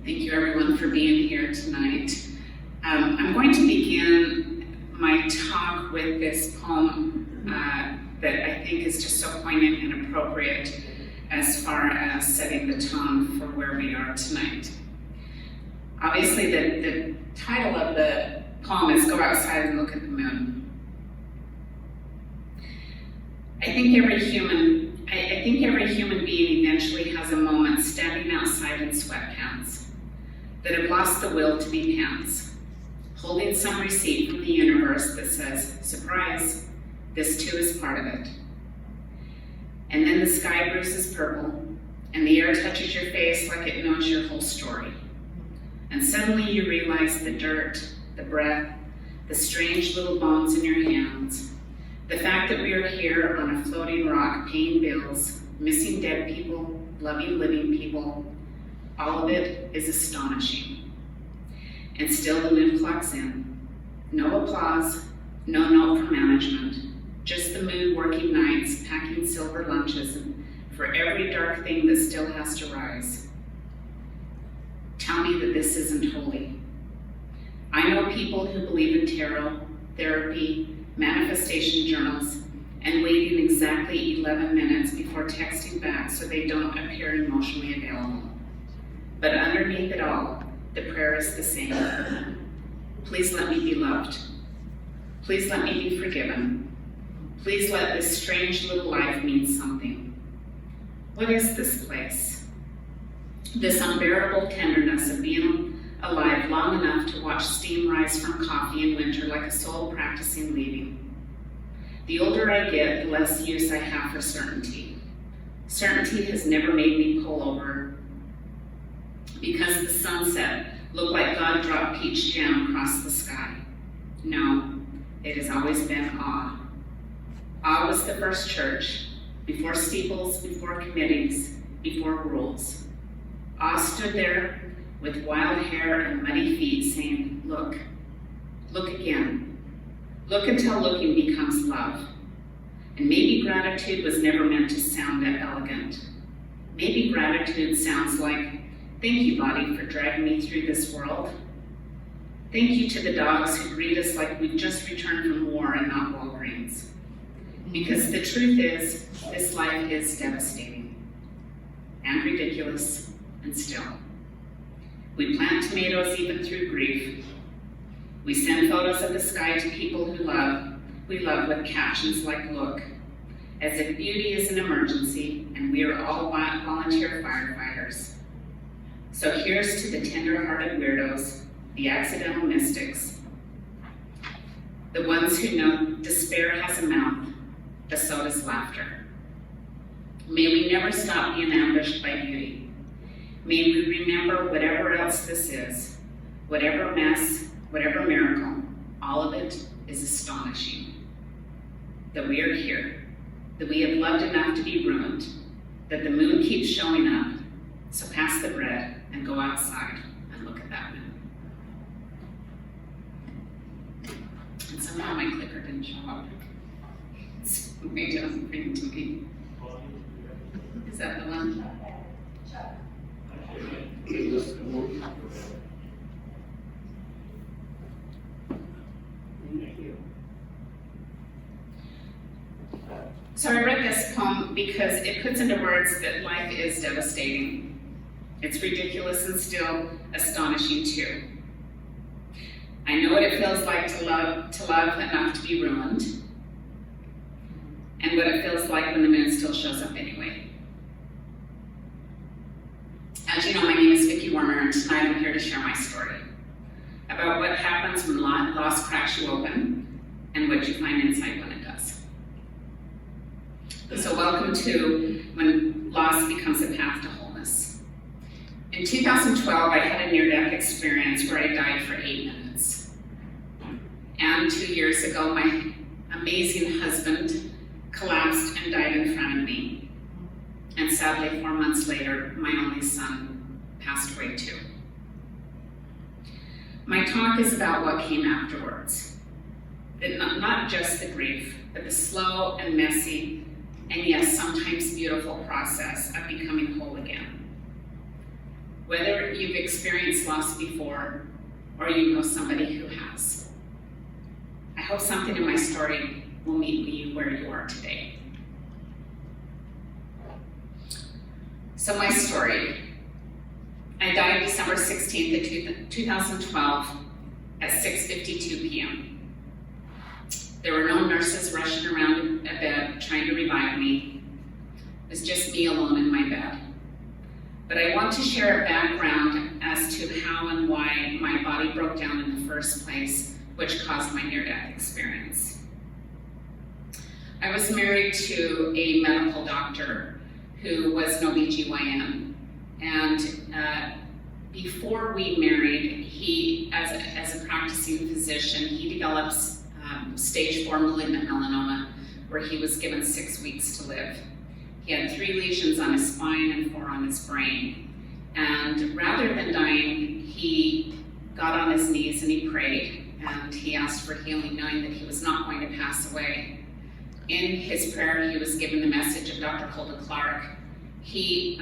Thank you everyone for being here tonight. I'm going to begin my talk with this poem that I think is just so poignant and appropriate as far as setting the tone for where we are tonight. Obviously the title of the poem is Go Outside and Look at the Moon. I think every human being eventually has a moment standing outside in sweatpants that have lost the will to be pants, holding some receipt from the universe that says, surprise, this too is part of it. And then the sky bruises purple, and the air touches your face like it knows your whole story. And suddenly you realize the dirt, the breath, the strange little bones in your hands, the fact that we are here on a floating rock paying bills, missing dead people, loving living people, all of it is astonishing. And still the moon clocks in. No applause, no note from management, just the moon working nights, packing silver lunches for every dark thing that still has to rise. Tell me that this isn't holy. I know people who believe in tarot, therapy, manifestation journals, and waiting exactly 11 minutes before texting back so they don't appear emotionally available. But underneath it all, the prayer is the same. Please let me be loved. Please let me be forgiven. Please let this strange little life mean something. What is this place? This unbearable tenderness of being alive long enough to watch steam rise from coffee in winter like a soul practicing leaving. The older I get, the less use I have for certainty. Certainty has never made me pull over because the sunset looked like God dropped peach jam across the sky. No, it has always been awe. Awe was the first church, before steeples, before committees, before rules. Awe stood there with wild hair and muddy feet saying, look, look again. Look until looking becomes love. And maybe gratitude was never meant to sound that elegant. Maybe gratitude sounds like, thank you, body, for dragging me through this world. Thank you to the dogs who greet us like we've just returned from war and not Walgreens. Because the truth is, this life is devastating and ridiculous and still. We plant tomatoes even through grief. We send photos of the sky to people we love with captions like, look, as if beauty is an emergency and we are all volunteer firefighters. So here's to the tender-hearted weirdos, the accidental mystics, the ones who know despair has a mouth, but so does laughter. May we never stop being ambushed by beauty. May we remember whatever else this is, whatever mess, whatever miracle, all of it is astonishing. That we are here, that we have loved enough to be ruined, that the moon keeps showing up, so pass the bread and go outside and look at that moon. And somehow my clicker didn't show up. So maybe it doesn't bring it to me. Is that the one? So I read this poem because it puts into words that life is devastating. It's ridiculous and still astonishing too. I know what it feels like to love enough to be ruined, and what it feels like when the moon still shows up anyway. As you know, my name is Vicki Warner, and tonight I'm here to share my story about what happens when loss cracks you open and what you find inside when it does. So welcome to When Loss Becomes a Path to Wholeness. In 2012, I had a near-death experience where I died for 8 minutes. And 2 years ago, my amazing husband collapsed and died in front of me. And sadly, 4 months later, my only son passed away too. My talk is about what came afterwards. Not just the grief, but the slow and messy, and yes, sometimes beautiful process of becoming whole again. whether you've experienced loss before or you know somebody who has. I hope something in my story will meet you where you are today. So my story. I died December 16th, 2012 at 6:52 p.m. There were no nurses rushing around a bed trying to revive me. It was just me alone in my bed. But I want to share a background as to how and why my body broke down in the first place, which caused my near-death experience. I was married to a medical doctor who was an OBGYN, and before we married, he, as a practicing physician, he developed stage 4 malignant melanoma, where he was given 6 weeks to live. He had 3 lesions on his spine and 4 on his brain. And rather than dying, he got on his knees and he prayed, and he asked for healing, knowing that he was not going to pass away. In his prayer, he was given the message of Dr. Hulda Clark. He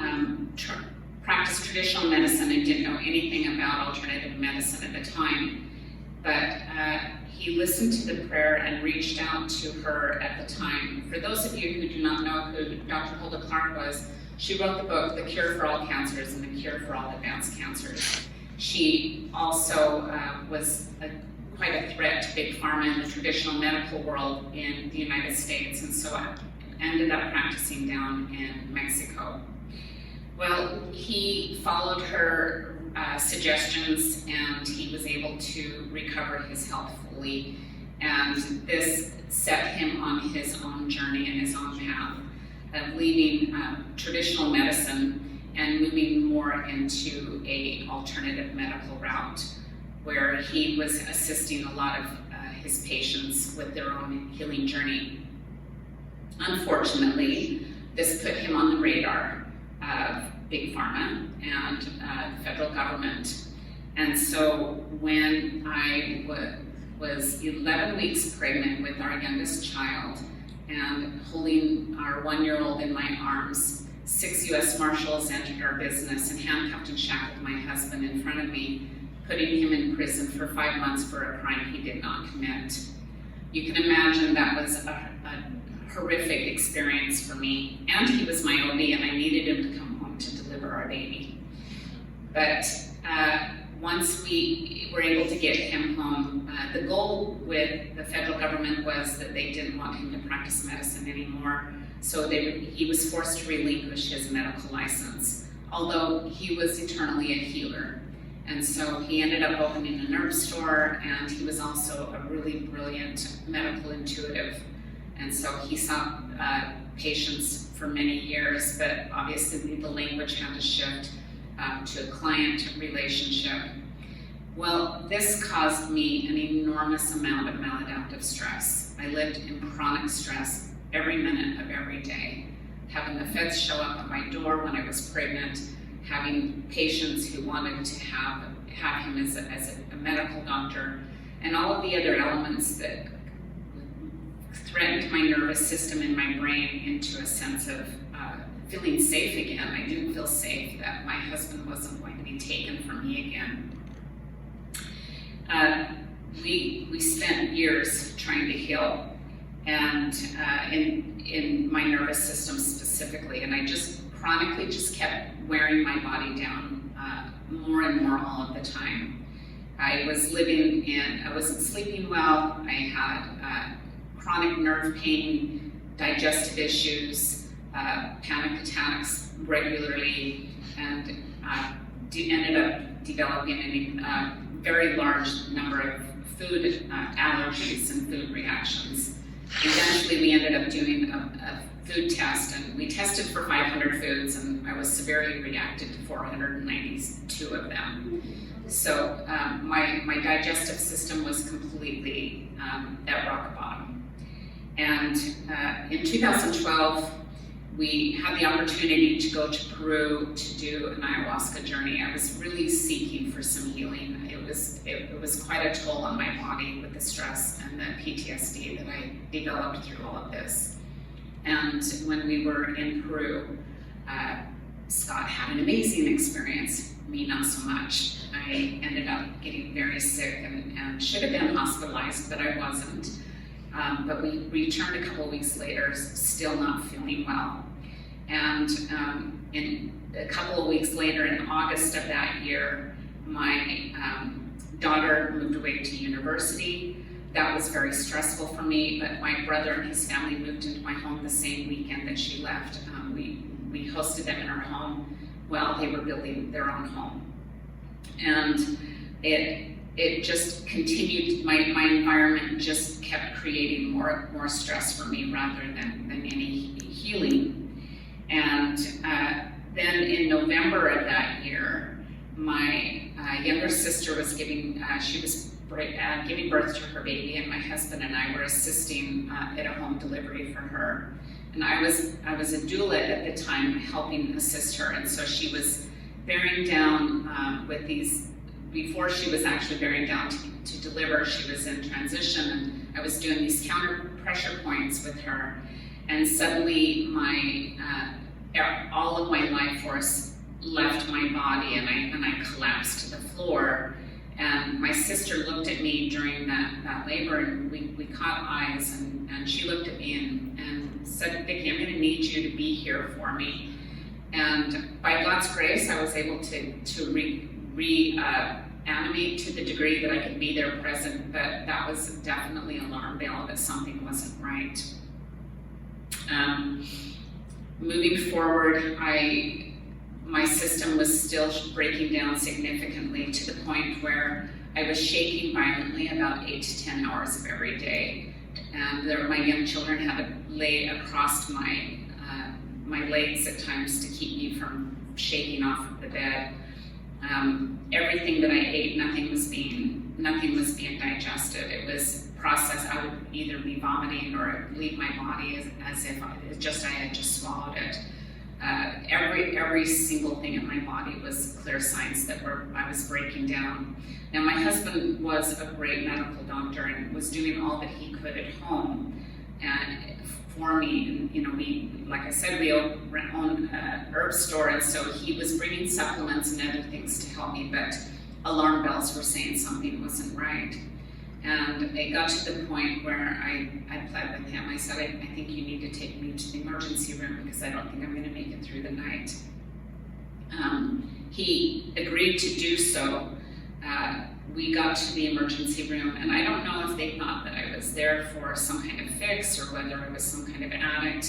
practiced traditional medicine and didn't know anything about alternative medicine at the time. But he listened to the prayer and reached out to her at the time. For those of you who do not know who Dr. Hulda Clark was, she wrote the book, The Cure for All Cancers and The Cure for All Advanced Cancers. She also was quite a threat to big pharma in the traditional medical world in the United States, and so I ended up practicing down in Mexico. Well, he followed her suggestions, and he was able to recover his health fully, and this set him on his own journey and his own path of leaving traditional medicine and moving more into a alternative medical route, where he was assisting a lot of his patients with their own healing journey. Unfortunately, this put him on the radar of big pharma and the federal government. And so when I was 11 weeks pregnant with our youngest child and holding our 1-year-old in my arms, 6 U.S. Marshals entered our business and handcuffed and shackled my husband in front of me, putting him in prison for 5 months for a crime he did not commit. You can imagine that was a horrific experience for me. And he was my OB, and I needed him to come home to deliver our baby. But once we were able to get him home, the goal with the federal government was that they didn't want him to practice medicine anymore, so he was forced to relinquish his medical license, although he was eternally a healer. And so he ended up opening a nerve store, and he was also a really brilliant medical intuitive. And so he saw patients for many years, but obviously the language had to shift to a client relationship. Well, this caused me an enormous amount of maladaptive stress. I lived in chronic stress every minute of every day, having the feds show up at my door when I was pregnant, having patients who wanted to have him as a medical doctor, and all of the other elements that threatened my nervous system and my brain into a sense of feeling safe again. I didn't feel safe that my husband wasn't going to be taken from me again. We spent years trying to heal, and in my nervous system specifically, and I just chronically kept wearing my body down more and more all of the time. I wasn't sleeping well, I had chronic nerve pain, digestive issues, panic attacks regularly, and ended up developing a very large number of food allergies and food reactions. Eventually we ended up doing a food test, and we tested for 500 foods, and I was severely reacted to 492 of them. So my digestive system was completely at rock bottom. And in 2012, we had the opportunity to go to Peru to do an ayahuasca journey. I was really seeking for some healing. It was quite a toll on my body with the stress and the PTSD that I developed through all of this. And when we were in Peru, Scott had an amazing experience. me not so much. I ended up getting very sick and should have been hospitalized, but I wasn't. But we returned a couple of weeks later, still not feeling well. And in a couple of weeks later, in August of that year, my daughter moved away to university. That was very stressful for me, but my brother and his family moved into my home the same weekend that she left. We hosted them in our home while they were building their own home. And it just continued, my environment just kept creating more stress for me rather than any healing. And then in November of that year, my younger sister was giving birth to her baby, and my husband and I were assisting at a home delivery for her. And I was a doula at the time, helping assist her, and so she was bearing down with these. Before she was actually bearing down to deliver, she was in transition, and I was doing these counter pressure points with her, and suddenly all of my life force left my body, and I collapsed to the floor. And my sister looked at me during that labor, and we caught eyes, and she looked at me and said, "Vicki, I'm going to need you to be here for me." And by God's grace, I was able to reanimate to the degree that I could be there present, but that was definitely an alarm bell that something wasn't right. Moving forward, my system was still breaking down significantly to the point where I was shaking violently about 8 to 10 hours of every day. And my young children had to lay across my legs at times to keep me from shaking off of the bed. Everything that I ate, nothing was being digested. It was processed. I would either be vomiting or it would leave my body as if I had just swallowed it. Every single thing in my body was clear signs that I was breaking down. Now, my husband was a great medical doctor and was doing all that he could at home and for me. And, like I said, we own an herb store, and so he was bringing supplements and other things to help me, but alarm bells were saying something wasn't right. And it got to the point where I pled with him. I said, I think you need to take me to the emergency room because I don't think I'm going to make it through the night. He agreed to do so. We got to the emergency room, and I don't know if they thought that I was there for some kind of fix or whether I was some kind of addict.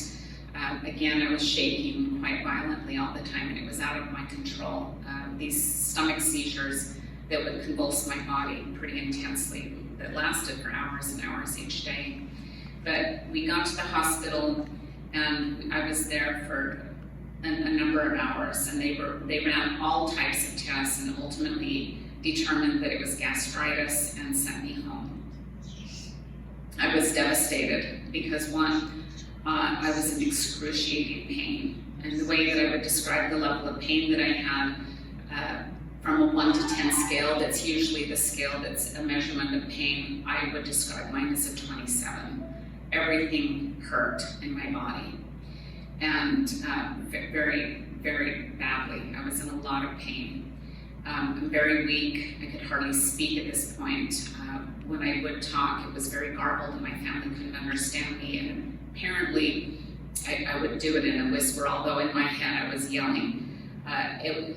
Again, I was shaking quite violently all the time, and it was out of my control. These stomach seizures that would convulse my body pretty intensely, that lasted for hours and hours each day. But we got to the hospital, and I was there for a number of hours, and they ran all types of tests and ultimately determined that it was gastritis and sent me home. I was devastated because I was in excruciating pain, and the way that I would describe the level of pain that I had from a 1 to 10 scale, that's usually the scale that's a measurement of pain, I would describe mine as a 27. Everything hurt in my body, and very, very badly. I was in a lot of pain. I'm very weak. I could hardly speak at this point. When I would talk, it was very garbled, and my family couldn't understand me. And apparently, I would do it in a whisper, although in my head I was yelling.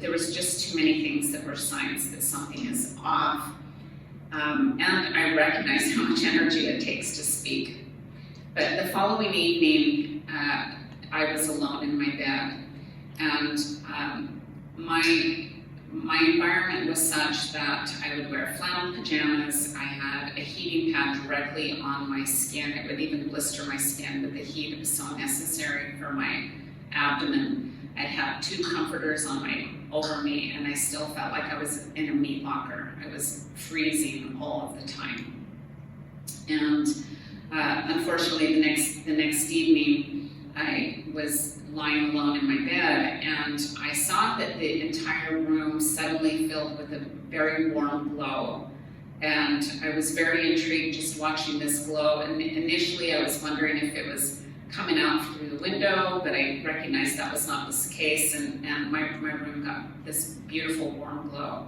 There was just too many things that were signs that something is off. And I recognized how much energy it takes to speak. But the following evening, I was alone in my bed, and my environment was such that I would wear flannel pajamas. I had a heating pad directly on my skin. It would even blister my skin, but the heat was so necessary for my abdomen. I'd have 2 comforters over me, and I still felt like I was in a meat locker. I was freezing all of the time. And unfortunately, the next evening, I was lying alone in my bed, and I saw that the entire room suddenly filled with a very warm glow. And I was very intrigued just watching this glow, and initially I was wondering if it was coming out through the window, but I recognized that was not the case, and my room got this beautiful warm glow.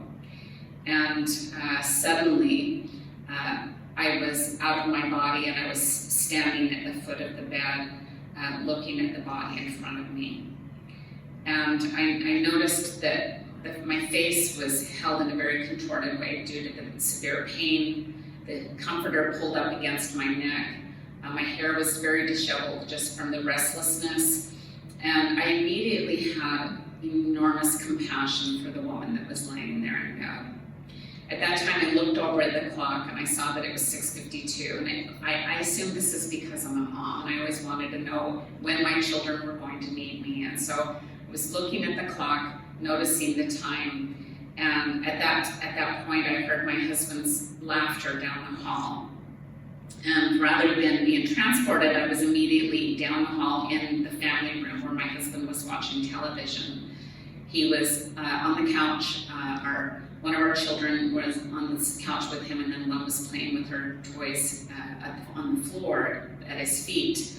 And suddenly, I was out of my body, and I was standing at the foot of the bed, looking at the body in front of me. And I noticed that my face was held in a very contorted way due to the severe pain. The comforter pulled up against my neck. My hair was very disheveled just from the restlessness. And I immediately had enormous compassion for the woman that was laying there in bed. At that time, I looked over at the clock and I saw that it was 6:52. And I assumed this is because I'm a mom, and I always wanted to know when my children were going to need me. And so I was looking at the clock, noticing the time. And at that point, I heard my husband's laughter down the hall. And rather than being transported, I was immediately down the hall in the family room where my husband was watching television. He was on the couch. One of our children was on this couch with him, and then one was playing with her toys on the floor at his feet.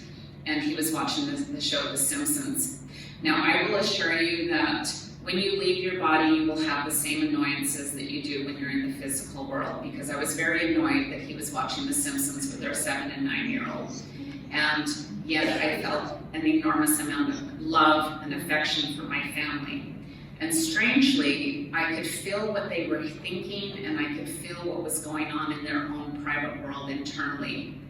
And he was watching the show The Simpsons. Now, I will assure you that when you leave your body, you will have the same annoyances that you do when you're in the physical world, because I was very annoyed that he was watching The Simpsons with their 7 and 9-year-olds. And yet I felt an enormous amount of love and affection for my family. And strangely, I could feel what they were thinking, and I could feel what was going on in their own private world internally.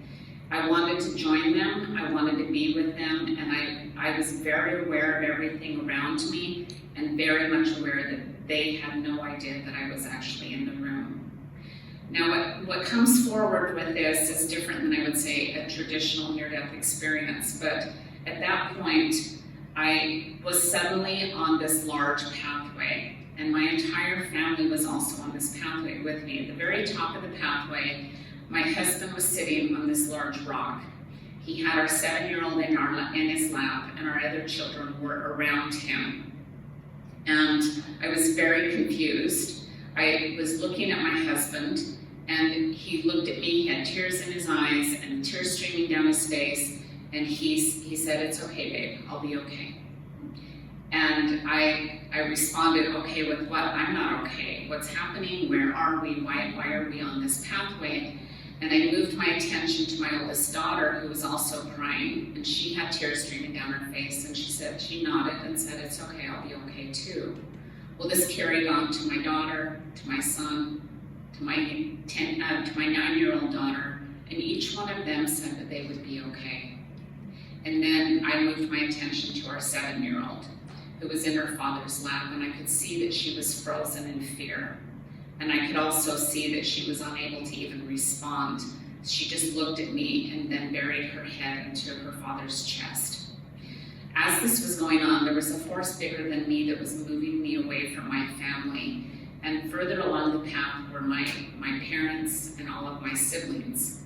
I wanted to join them, I wanted to be with them, and I was very aware of everything around me, and very much aware that they had no idea that I was actually in the room. Now, what comes forward with this is different than I would say a traditional near-death experience, but at that point, I was suddenly on this large pathway, and my entire family was also on this pathway with me. At the very top of the pathway, my husband was sitting on this large rock. He had our 7-year-old in his lap, and our other children were around him. And I was very confused. I was looking at my husband, and he looked at me. He had tears in his eyes and tears streaming down his face. And he said, "It's okay, babe, I'll be okay." And I responded, "Okay, with what? I'm not okay. What's happening? Where are we? Why are we on this pathway?" And I moved my attention to my oldest daughter, who was also crying, and she had tears streaming down her face, and she nodded and said, "It's okay, I'll be okay too." Well, this carried on to my daughter, to my son, to my 9-year-old daughter, and each one of them said that they would be okay. And then I moved my attention to our 7-year-old, who was in her father's lap, and I could see that she was frozen in fear. And I could also see that she was unable to even respond. She just looked at me and then buried her head into her father's chest. As this was going on, there was a force bigger than me that was moving me away from my family. And further along the path were my parents and all of my siblings.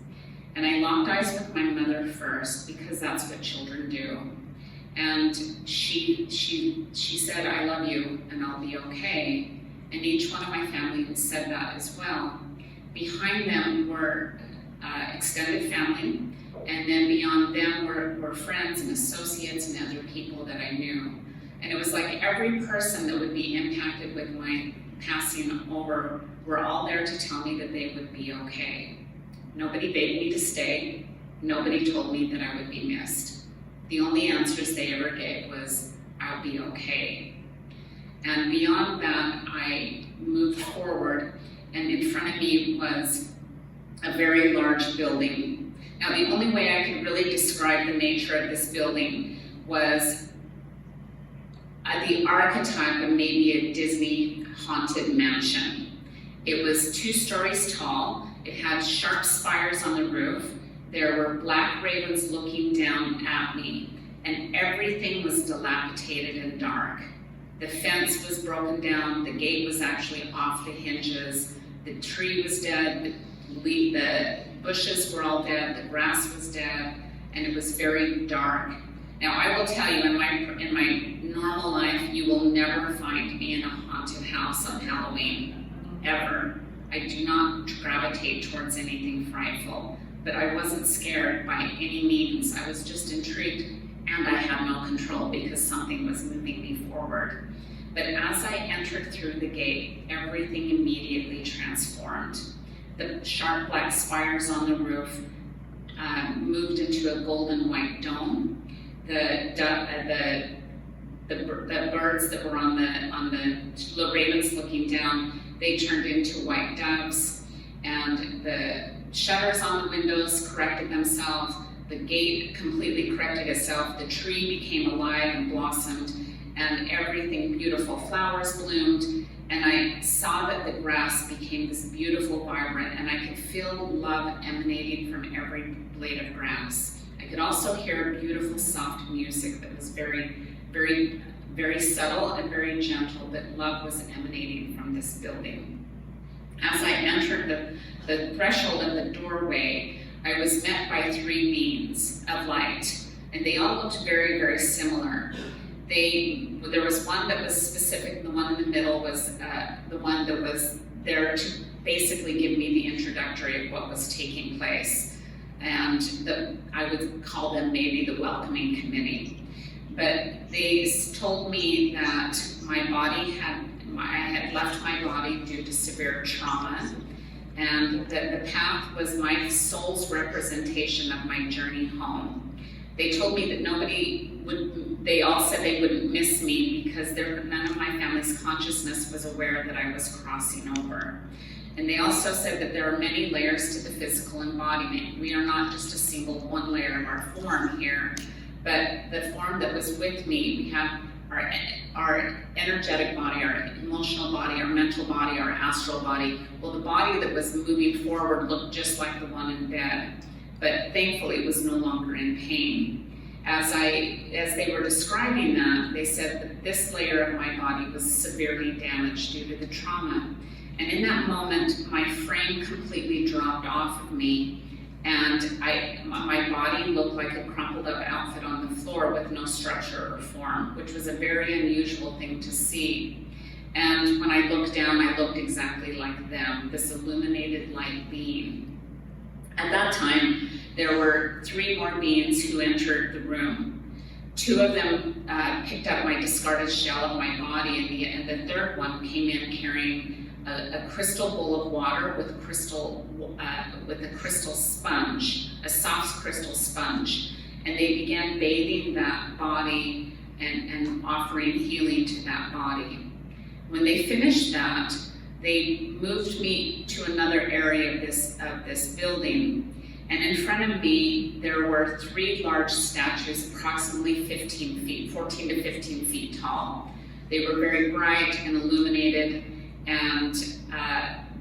And I locked eyes with my mother first, because that's what children do. And she said, "I love you and I'll be okay." And each one of my family said that as well. Behind them were extended family, and then beyond them were friends and associates and other people that I knew. And it was like every person that would be impacted with my passing over were all there to tell me that they would be okay. Nobody begged me to stay. Nobody told me that I would be missed. The only answers they ever gave was, "I'll be okay." And beyond that, I moved forward, and in front of me was a very large building. Now, the only way I could really describe the nature of this building was the archetype of maybe a Disney haunted mansion. It was 2 stories tall. It had sharp spires on the roof. There were black ravens looking down at me, and everything was dilapidated and dark. The fence was broken down, the gate was actually off the hinges, the tree was dead, the bushes were all dead, the grass was dead, and it was very dark. Now, I will tell you, in my normal life, you will never find me in a haunted house on Halloween, ever. I do not gravitate towards anything frightful. but I wasn't scared by any means. I was just intrigued, and I had no control because something was moving me forward. But as I entered through the gate, everything immediately transformed. The sharp black spires on the roof moved into a golden white dome. The birds that were on the ravens looking down, they turned into white doves, and the shutters on the windows corrected themselves. The gate completely corrected itself. The tree became alive and blossomed, and everything, beautiful flowers bloomed, and I saw that the grass became this beautiful, vibrant, and I could feel love emanating from every blade of grass. I could also hear beautiful, soft music that was very, very, very subtle and very gentle, but love was emanating from this building. As I entered the threshold of the doorway, I was met by 3 beings of light, and they all looked very, very similar. There was one that was specific, the one in the middle was the one that was there to basically give me the introductory of what was taking place. And I would call them maybe the welcoming committee. But they told me that I had left my body due to severe trauma, and that the path was my soul's representation of my journey home. They told me that they all said they wouldn't miss me because none of my family's consciousness was aware that I was crossing over. And they also said that there are many layers to the physical embodiment. We are not just a single one layer of our form here, but the form that was with me, we have our energetic body, our emotional body, our mental body, our astral body. Well, the body that was moving forward looked just like the one in bed, but thankfully it was no longer in pain. As they were describing that, they said that this layer of my body was severely damaged due to the trauma. And in that moment, my frame completely dropped off of me, and my body looked like a crumpled up outfit on the floor with no structure or form, which was a very unusual thing to see. And when I looked down, I looked exactly like them, this illuminated light being. At that time, there were 3 more beings who entered the room. 2 of them picked up my discarded shell of my body, and the 3rd one came in carrying a crystal bowl of water with a crystal sponge, a soft crystal sponge. And they began bathing that body and offering healing to that body. When they finished that, they moved me to another area of this building. And in front of me, there were 3 large statues, approximately 14 to 15 feet tall. They were very bright and illuminated and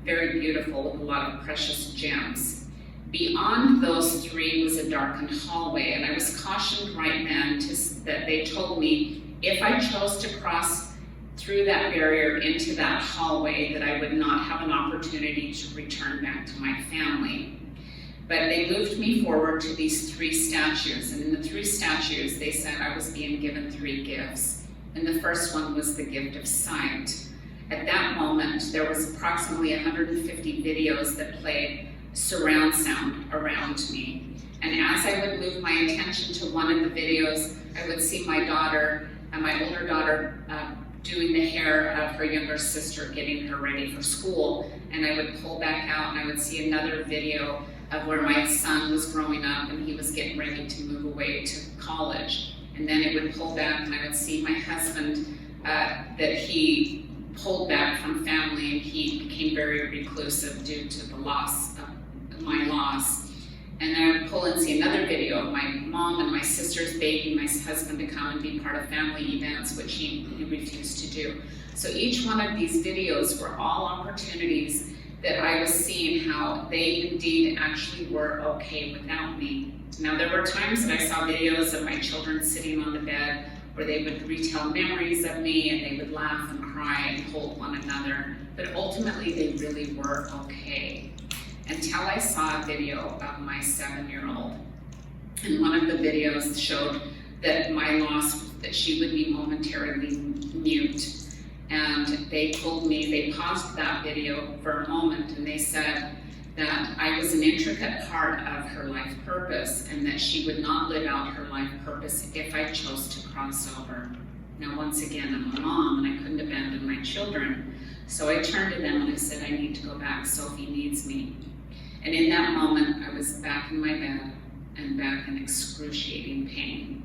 very beautiful with a lot of precious gems. Beyond those 3 was a darkened hallway, and I was cautioned right then that they told me if I chose to cross through that barrier into that hallway, that I would not have an opportunity to return back to my family. But they moved me forward to these 3 statues, and in the 3 statues, they said I was being given 3 gifts. And the first one was the gift of sight. At that moment, there was approximately 150 videos that played surround sound around me. And as I would move my attention to one of the videos, I would see my daughter, my older daughter, doing the hair of her younger sister, getting her ready for school. And I would pull back out and I would see another video of where my son was growing up and he was getting ready to move away to college. And then it would pull back and I would see my husband, that he pulled back from family and he became very reclusive due to the loss of my loss. And then I would pull and see another video of my mom and my sisters begging my husband to come and be part of family events, which he refused to do. So each one of these videos were all opportunities that I was seeing how they indeed actually were okay without me. Now there were times that I saw videos of my children sitting on the bed where they would retell memories of me and they would laugh and cry and hold one another, but ultimately they really were okay. Until I saw a video of my 7-year-old. And one of the videos showed that my loss, that she would be momentarily mute. And they told me, they paused that video for a moment and they said that I was an intricate part of her life purpose, and that she would not live out her life purpose if I chose to cross over. Now, once again, I'm a mom, and I couldn't abandon my children, so I turned to them and I said, I need to go back. Sophie needs me. And in that moment, I was back in my bed and back in excruciating pain.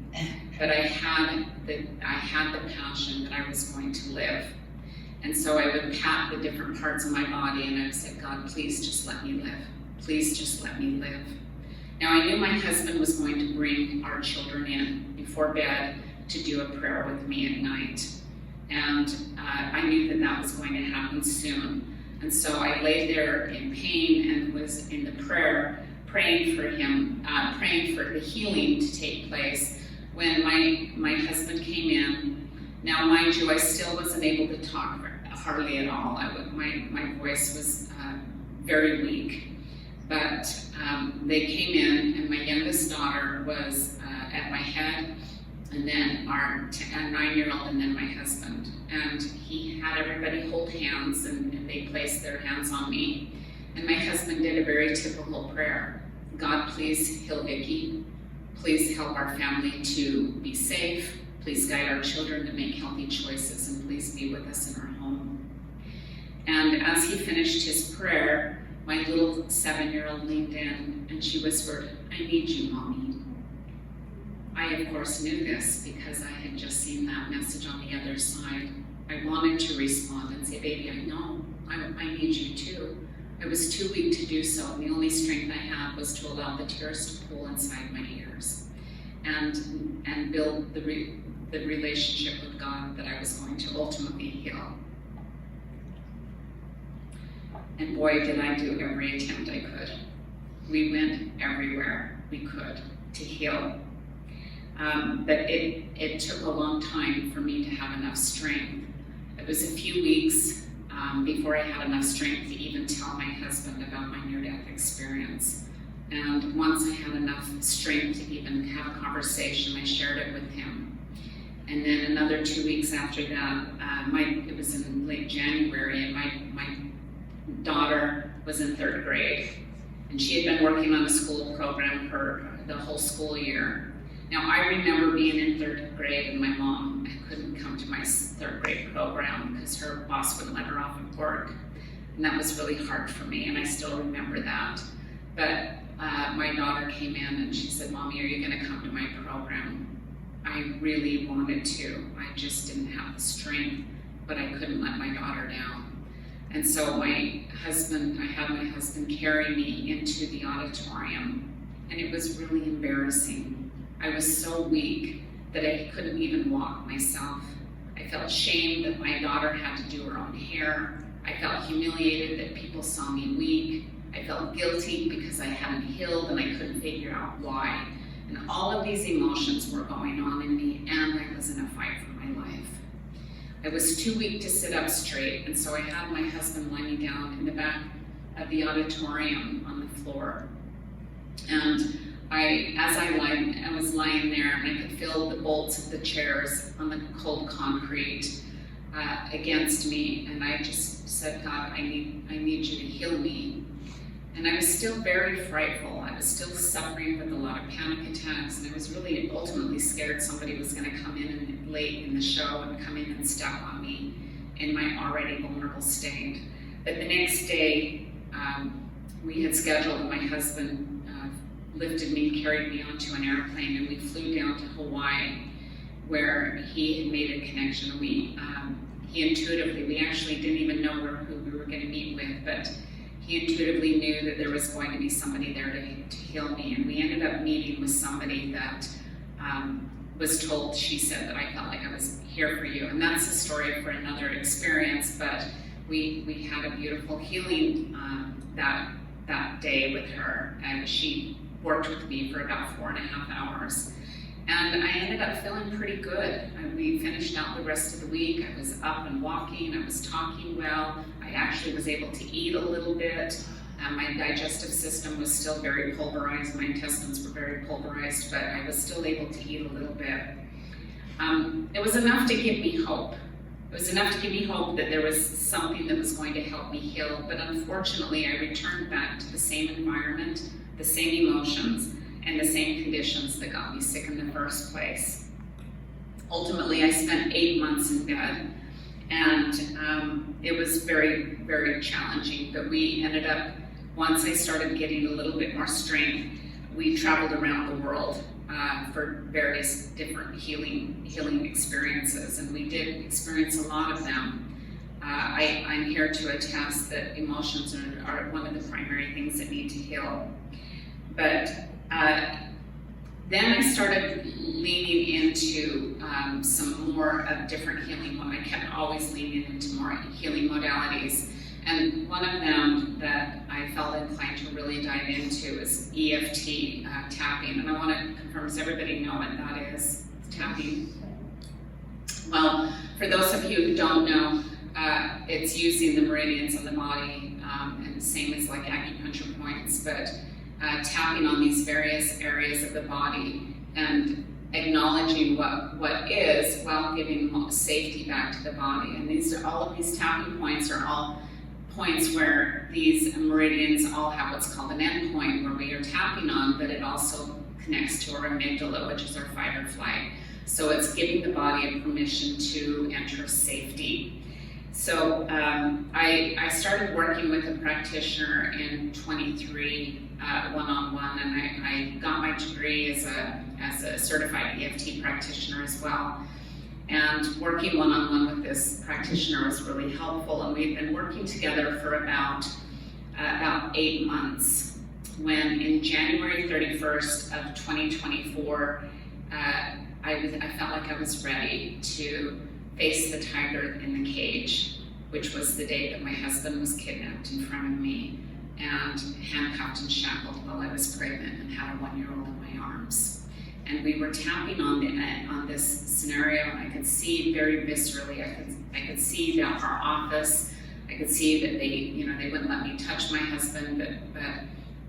But I had the passion that I was going to live. And so I would pat the different parts of my body and I would say, God, please just let me live. Please just let me live. Now, I knew my husband was going to bring our children in before bed to do a prayer with me at night. And I knew that that was going to happen soon. And so I lay there in pain and was in the prayer, praying for him, praying for the healing to take place when my husband came in. Now, mind you, I still wasn't able to talk hardly at all. My voice was very weak. But they came in, and my youngest daughter was at my head, and then our 9-year-old, and then my husband. And he had everybody hold hands, and they placed their hands on me. And my husband did a very typical prayer. God, please heal Vicky. Please help our family to be safe. Please guide our children to make healthy choices, and please be with us in our home. And as he finished his prayer, my little 7-year-old leaned in and she whispered, I need you, Mommy. I, of course, knew this because I had just seen that message on the other side. I wanted to respond and say, baby, I know. I need you too. I was too weak to do so, and the only strength I had was to allow the tears to pool inside my ears and build the relationship with God that I was going to ultimately heal. And boy, did I do every attempt I could. We went everywhere we could to heal. But it took a long time for me to have enough strength. It was a few weeks before I had enough strength to even tell my husband about my near-death experience. And once I had enough strength to even have a conversation, I shared it with him. And then another 2 weeks after that, it was in late January, and my daughter was in 3rd grade. And she had been working on a school program for the whole school year. Now, I remember being in 3rd grade, and my mom couldn't come to my 3rd grade program because her boss wouldn't let her off at work. And that was really hard for me, and I still remember that. But my daughter came in and she said, Mommy, are you gonna come to my program? I really wanted to. I just didn't have the strength, but I couldn't let my daughter down. And so I had my husband carry me into the auditorium, and it was really embarrassing. I was so weak that I couldn't even walk myself. I felt shame that my daughter had to do her own hair. I felt humiliated that people saw me weak. I felt guilty because I hadn't healed and I couldn't figure out why. And all of these emotions were going on in me, and I was in a fight for my life. I was too weak to sit up straight, and so I had my husband lie me down in the back of the auditorium on the floor. And as I was lying there, and I could feel the bolts of the chairs on the cold concrete against me, and I just said, God, I need you to heal me. And I was still very frightful. I was still suffering with a lot of panic attacks, and I was really ultimately scared somebody was going to come in and late in the show and come in and step on me in my already vulnerable state. But the next day, we had scheduled, and my husband lifted me, carried me onto an airplane, and we flew down to Hawaii, where he had made a connection. He intuitively, we actually didn't even know who we were going to meet with, but he intuitively knew that there was going to be somebody there to heal me. And we ended up meeting with somebody that was told, she said, that I felt like I was here for you. And that's a story for another experience, but we had a beautiful healing that day with her, and she worked with me for about 4.5 hours. And I ended up feeling pretty good. We finished out the rest of the week. I was up and walking, I was talking well. I actually was able to eat a little bit. My digestive system was still very pulverized. My intestines were very pulverized, but I was still able to eat a little bit. It was enough to give me hope. It was enough to give me hope that there was something that was going to help me heal, but unfortunately I returned back to the same environment, the same emotions, and the same conditions that got me sick in the first place. Ultimately, I spent 8 months in bed, and it was very, very challenging, but we ended up, once I started getting a little bit more strength, we traveled around the world for various different healing experiences, and we did experience a lot of them. I'm here to attest that emotions are one of the primary things that need to heal. But then I started leaning into some more of different healing. I kept always leaning into more healing modalities. And one of them that I felt inclined to really dive into is EFT tapping. And I want to confirm, does everybody know what that is? Tapping. Well, for those of you who don't know, it's using the meridians of the body, and the same as like acupuncture points, but tapping on these various areas of the body and acknowledging what is while giving safety back to the body. And all of these tapping points are all points where these meridians all have what's called an endpoint where we are tapping on, but it also connects to our amygdala, which is our fight or flight. So it's giving the body a permission to enter safety. So I started working with a practitioner in 23 one-on-one, and I got my degree as a certified EFT practitioner as well. And working one-on-one with this practitioner was really helpful, and we've been working together for about 8 months. When in January 31st of 2024, I felt like I was ready to face the tiger in the cage, which was the day that my husband was kidnapped in front of me and handcuffed and shackled while I was pregnant and had a 1-year-old in my arms. And we were tapping on this scenario, and I could see very viscerally. I could see that our office. I could see that they wouldn't let me touch my husband. But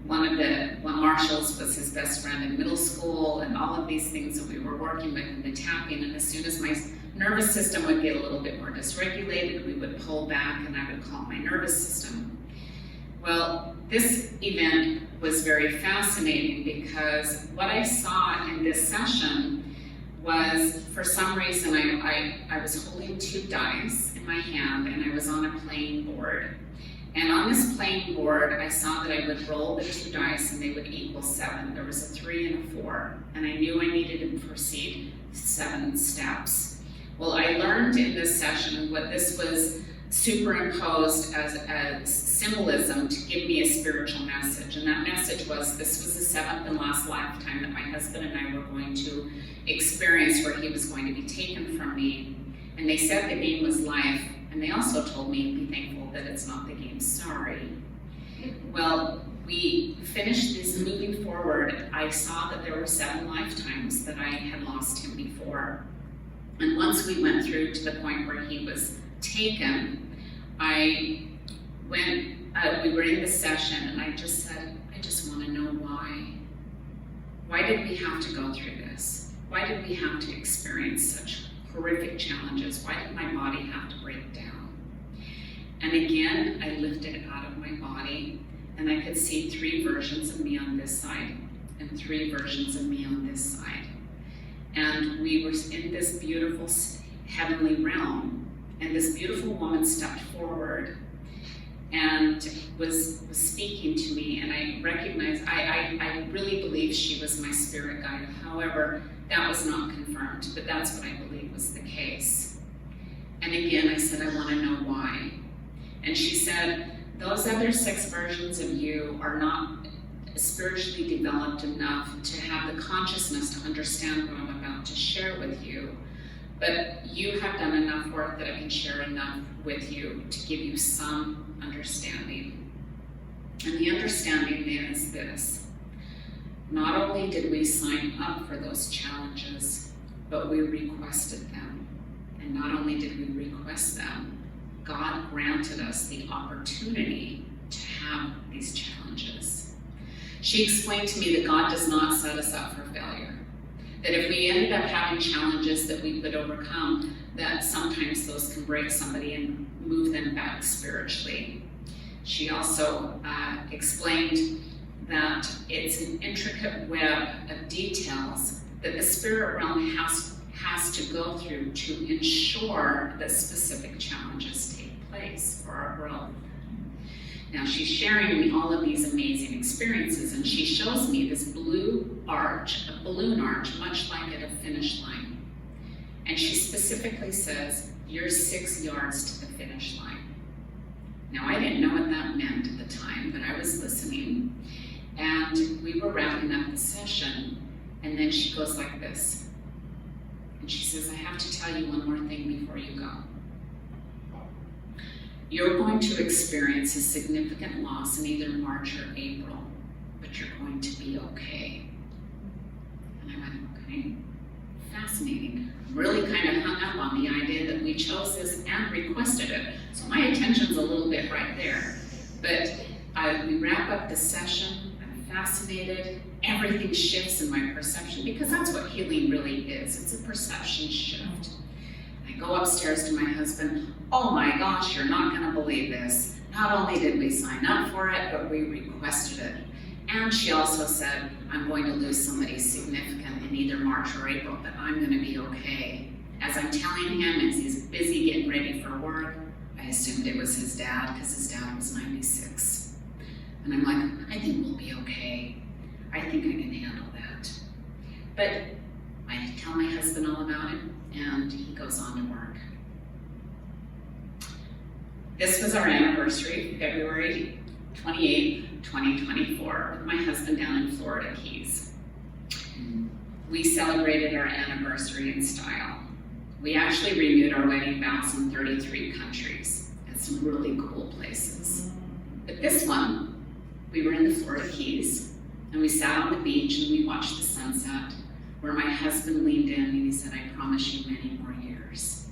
one Marshall's was his best friend in middle school, and all of these things that we were working with in the tapping. And as soon as my nervous system would get a little bit more dysregulated, we would pull back, and I would calm my nervous system. Well, this event was very fascinating because what I saw in this session was, for some reason, I was holding 2 dice in my hand, and I was on a playing board. And on this playing board, I saw that I would roll the 2 dice and they would equal 7. There was a 3 and a 4, and I knew I needed to proceed 7 steps. Well, I learned in this session what this was superimposed as symbolism to give me a spiritual message, and that message was this was the 7th and last lifetime that my husband and I were going to experience where he was going to be taken from me. And they said the game was life, and they also told me be thankful that it's not the game sorry. Well, we finished this moving forward. I saw that there were 7 lifetimes that I had lost him before, and once we went through to the point where he was taken, we were in the session, and I just said, I just want to know why. Why did we have to go through this? Why did we have to experience such horrific challenges? Why did my body have to break down? And again, I lifted out of my body, and I could see 3 versions of me on this side and 3 versions of me on this side. And we were in this beautiful heavenly realm, and this beautiful woman stepped forward and was speaking to me, and I recognized, I really believe she was my spirit guide. However, that was not confirmed, but that's what I believe was the case. And again, I said, I want to know why. And she said, those other 6 versions of you are not spiritually developed enough to have the consciousness to understand what I'm about to share with you. But you have done enough work that I can share enough with you to give you some understanding. And the understanding is this: not only did we sign up for those challenges, but we requested them. And not only did we request them, God granted us the opportunity to have these challenges. She explained to me that God does not set us up for failure. That if we ended up having challenges that we could overcome, that sometimes those can break somebody and move them back spiritually. She also explained that it's an intricate web of details that the spirit realm has to go through to ensure that specific challenges take place for our growth. Now she's sharing me all of these amazing experiences, and she shows me this blue arch, a balloon arch, much like at a finish line. And she specifically says, you're 6 yards to the finish line. Now I didn't know what that meant at the time, but I was listening. And we were wrapping up the session, and then she goes like this. And she says, I have to tell you one more thing before you go. You're going to experience a significant loss in either March or April, but you're going to be okay. And I went, okay, fascinating. Really kind of hung up on the idea that we chose this and requested it. So my attention's a little bit right there. But we wrap up the session, I'm fascinated, everything shifts in my perception, because that's what healing really is. It's a perception shift. I go upstairs to my husband, oh my gosh, you're not gonna believe this. Not only did we sign up for it, but we requested it. And she also said, I'm going to lose somebody significant in either March or April, but I'm gonna be okay. As I'm telling him, as he's busy getting ready for work, I assumed it was his dad, because his dad was 96. And I'm like, I think we'll be okay. I think I can handle that. But I tell my husband all about it, and he goes on to work. This was our anniversary, February 28th, 2024, with my husband down in Florida Keys. We celebrated our anniversary in style. We actually renewed our wedding vows in 33 countries at some really cool places. But this one, we were in the Florida Keys, and we sat on the beach and we watched the sunset, where my husband leaned in and he said, I promise you many more years.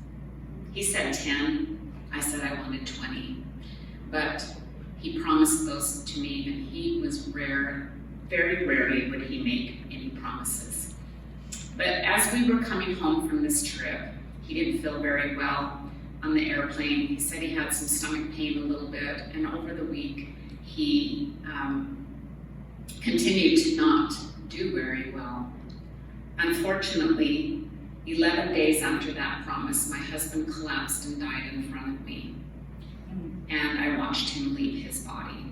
He said 10, I said I wanted 20. But he promised those to me, and he was rare, very rarely would he make any promises. But as we were coming home from this trip, he didn't feel very well on the airplane. He said he had some stomach pain a little bit, and over the week, he continued to not do very well. Unfortunately, 11 days after that promise, my husband collapsed and died in front of me. And I watched him leave his body.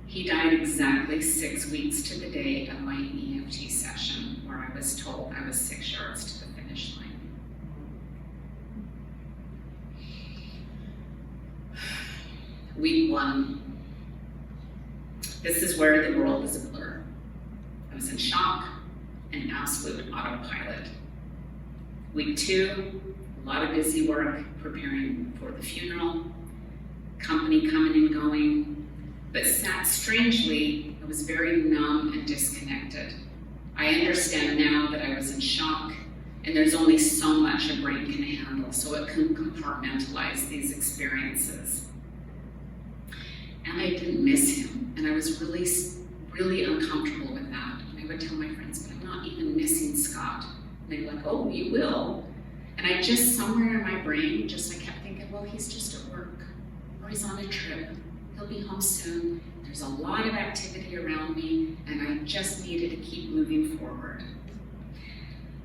He died exactly 6 weeks to the day of my EFT session, where I was told I was 6 yards to the finish line. Week 1. This is where the world is a blur. I was in shock and absolute autopilot. Week 2, a lot of busy work preparing for the funeral, company coming and going, but strangely, I was very numb and disconnected. I understand now that I was in shock, and there's only so much a brain can handle, so it can compartmentalize these experiences. And I didn't miss him, and I was really, really uncomfortable with that. And I would tell my friends, but I'm not even missing Scott. And they were like, oh, you will. And I just, somewhere in my brain, I kept thinking, well, he's just at work, or he's on a trip. He'll be home soon. There's a lot of activity around me, and I just needed to keep moving forward.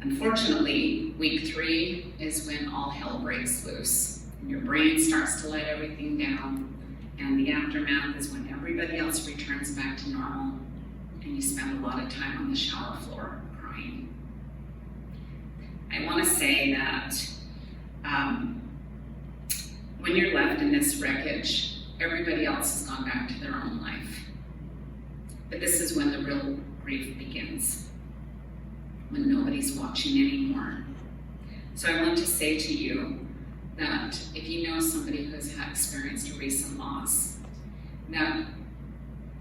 Unfortunately, week 3 is when all hell breaks loose, and your brain starts to let everything down, and the aftermath is when everybody else returns back to normal, and you spend a lot of time on the shower floor crying. I want to say that when you're left in this wreckage, everybody else has gone back to their own life. But this is when the real grief begins, when nobody's watching anymore. So I want to say to you that if you know somebody who has experienced a recent loss, that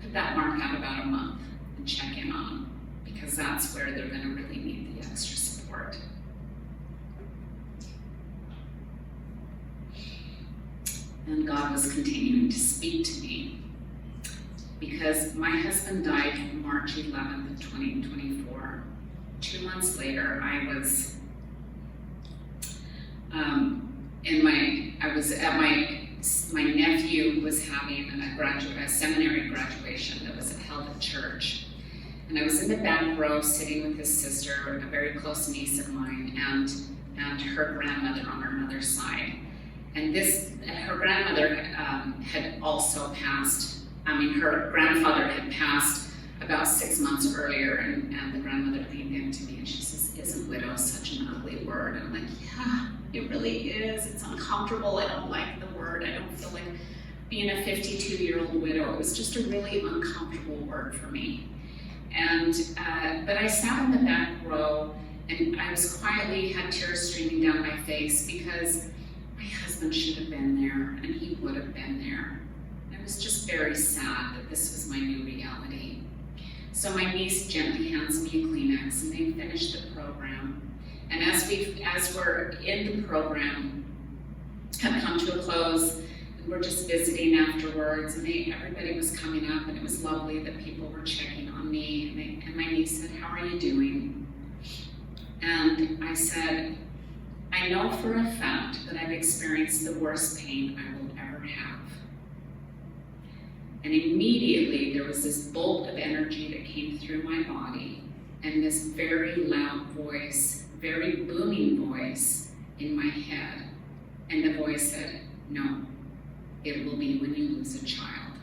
put that mark out about a month and check in on them, because that's where they're going to really need the extra support. And God was continuing to speak to me, because my husband died March 11th of 2024, 2 months later, I was my nephew was having a seminary graduation that was held at church. And I was in the back row sitting with his sister, a very close niece of mine, and her grandmother on her mother's side. And her grandmother had also passed. Her grandfather had passed about 6 months earlier, and the grandmother leaned into me and she says, "Isn't widow such an ugly word?" And I'm like, yeah, it really is. It's uncomfortable. I don't like the word. I don't feel like being a 52-year-old widow. It was just a really uncomfortable word for me. And but I sat in the back row, and I was quietly had tears streaming down my face because my husband should have been there, and he would have been there. I was just very sad that this was my new reality. So my niece gently hands me a Kleenex, and they finished the program. And as we're in the program, have come to a close, and we're just visiting afterwards, and everybody was coming up, and it was lovely that people were checking on me. And my niece said, "How are you doing?" And I said, "I know for a fact that I've experienced the worst pain I will ever have." And immediately there was this bolt of energy that came through my body, and this very loud voice, very booming voice in my head. And the voice said, "No, it will be when you lose a child."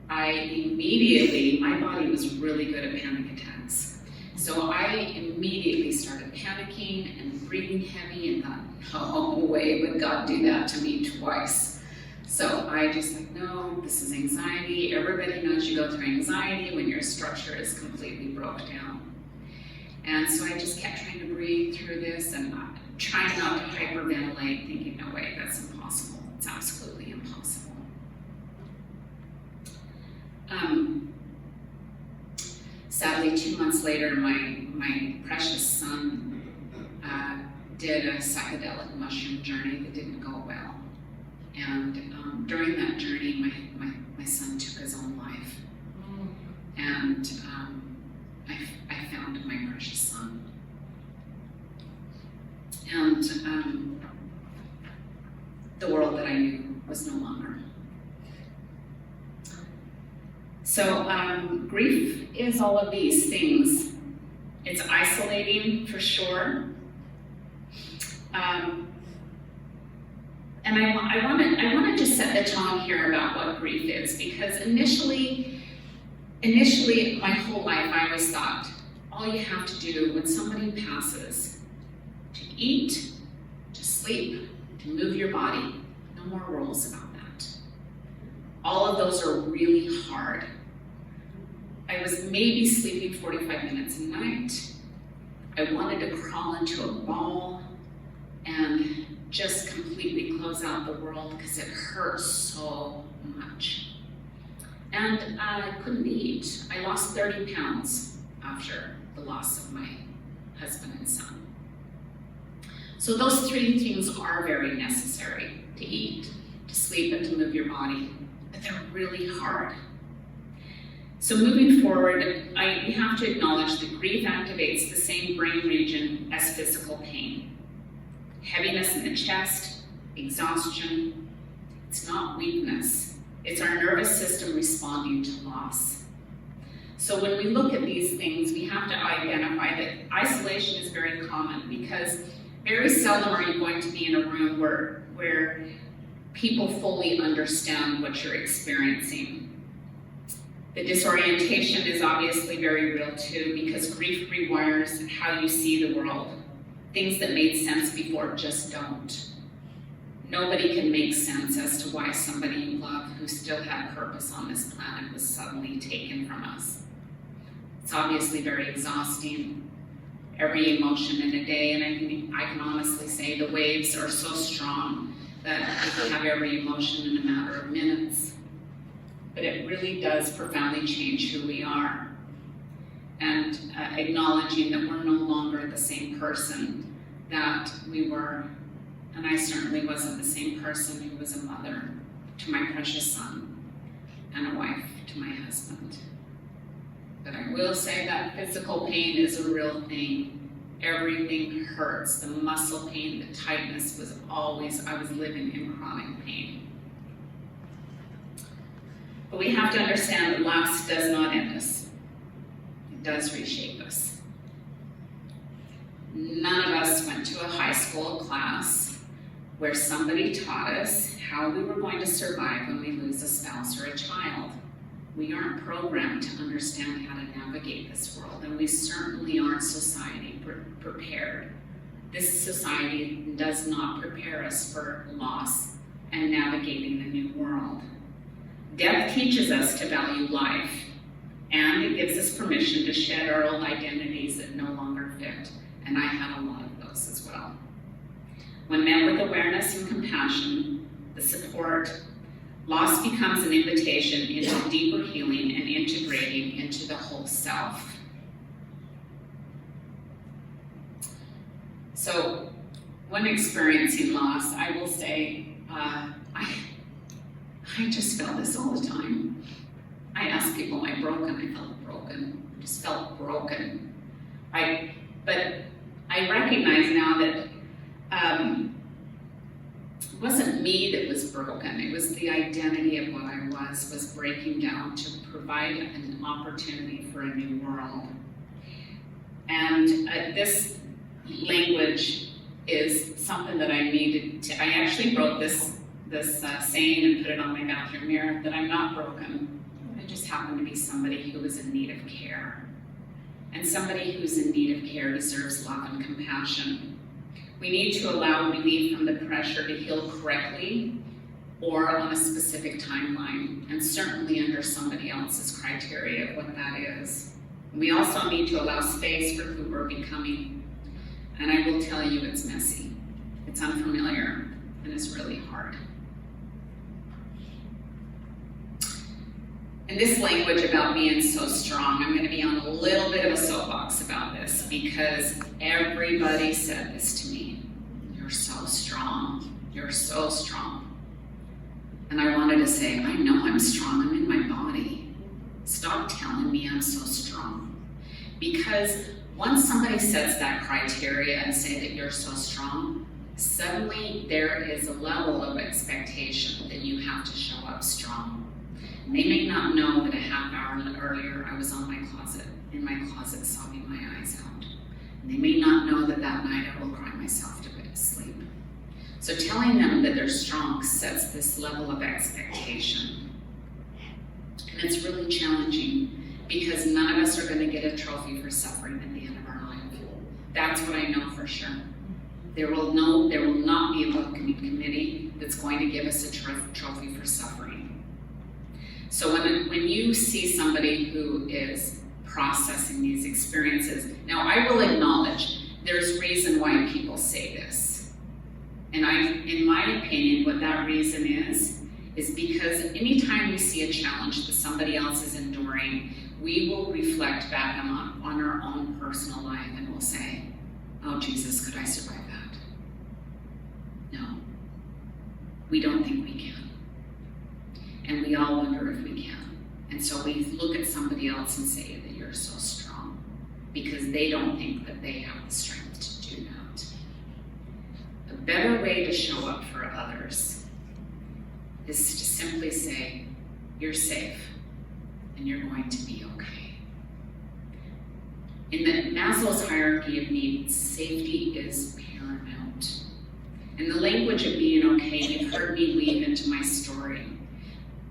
My body was really good at panic attacks. So I immediately started panicking and breathing heavy and thought, no way would God do that to me twice. So I just like, no, this is anxiety. Everybody knows you go through anxiety when your structure is completely broke down. And so I just kept trying to breathe through this and trying not to hyperventilate, thinking, no way, that's impossible. It's absolutely impossible. Sadly, 2 months later, my precious son did a psychedelic mushroom journey that didn't go well. And during that journey, my son took his own life. And I found my precious son. And the world that I knew was no longer. So grief is all of these things. It's isolating for sure. And I want to just set the tone here about what grief is, because initially, my whole life, I always thought, all you have to do when somebody passes, to eat, to sleep, to move your body, no more rules about that. All of those are really hard. I was maybe sleeping 45 minutes a night. I wanted to crawl into a ball and just completely close out the world because it hurt so much. And I couldn't eat. I lost 30 pounds after the loss of my husband and son. So those three things are very necessary: to eat, to sleep, and to move your body, but they're really hard. So moving forward, we have to acknowledge that grief activates the same brain region as physical pain. Heaviness in the chest, exhaustion. It's not weakness. It's our nervous system responding to loss. So when we look at these things, we have to identify that isolation is very common, because very seldom are you going to be in a room where people fully understand what you're experiencing. The disorientation is obviously very real too, because grief rewires how you see the world. Things that made sense before just don't. Nobody can make sense as to why somebody you love who still had purpose on this planet was suddenly taken from us. It's obviously very exhausting. Every emotion in a day, and I can honestly say the waves are so strong that you can have every emotion in a matter of minutes. But it really does profoundly change who we are. And acknowledging that we're no longer the same person that we were. And I certainly wasn't the same person who was a mother to my precious son and a wife to my husband. But I will say that physical pain is a real thing. Everything hurts. The muscle pain, the tightness was always, I was living in chronic pain. But we have to understand that loss does not end us. It does reshape us. None of us went to a high school class where somebody taught us how we were going to survive when we lose a spouse or a child. We aren't programmed to understand how to navigate this world, and we certainly aren't society prepared. This society does not prepare us for loss and navigating the new world. Death teaches us to value life, and it gives us permission to shed our old identities that no longer fit, and I had a lot of those as well. When met with awareness and compassion, the support, loss becomes an invitation into deeper healing and integrating into the whole self. So, when experiencing loss, I will say, I just felt this all the time. I ask people, am I broken? I felt broken. I just felt broken. But I recognize now that it wasn't me that was broken. It was the identity of what I was breaking down to provide an opportunity for a new world. And this language is something that I needed to, I actually wrote this saying and put it on my bathroom mirror, that I'm not broken. I just happen to be somebody who is in need of care. And somebody who's in need of care deserves love and compassion. We need to allow relief from the pressure to heal correctly or on a specific timeline, and certainly under somebody else's criteria of what that is. We also need to allow space for who we're becoming. And I will tell you, it's messy, it's unfamiliar, and it's really hard. And this language about being so strong, I'm going to be on a little bit of a soapbox about this because everybody said this to me. You're so strong. You're so strong. And I wanted to say, I know I'm strong. I'm in my body. Stop telling me I'm so strong. Because once somebody sets that criteria and say that you're so strong, suddenly there is a level of expectation that you have to show up strong. And they may not know that a half hour earlier I was in my closet sobbing my eyes out. And they may not know that that night I will cry myself to sleep. So telling them that they're strong sets this level of expectation. And it's really challenging because none of us are going to get a trophy for suffering at the end of our life. That's what I know for sure. There will not be a welcoming committee that's going to give us a trophy for suffering. So when you see somebody who is processing these experiences, now I will acknowledge there's reason why people say this. And in my opinion, what that reason is because anytime we see a challenge that somebody else is enduring, we will reflect back on our own personal life and we'll say, oh Jesus, could I survive that? No, we don't think we can. And we all wonder if we can. And so we look at somebody else and say that you're so strong because they don't think that they have the strength to do that. A better way to show up for others is to simply say, you're safe and you're going to be okay. In the Maslow's hierarchy of needs, safety is paramount. In the language of being okay, you've heard me weave into my story.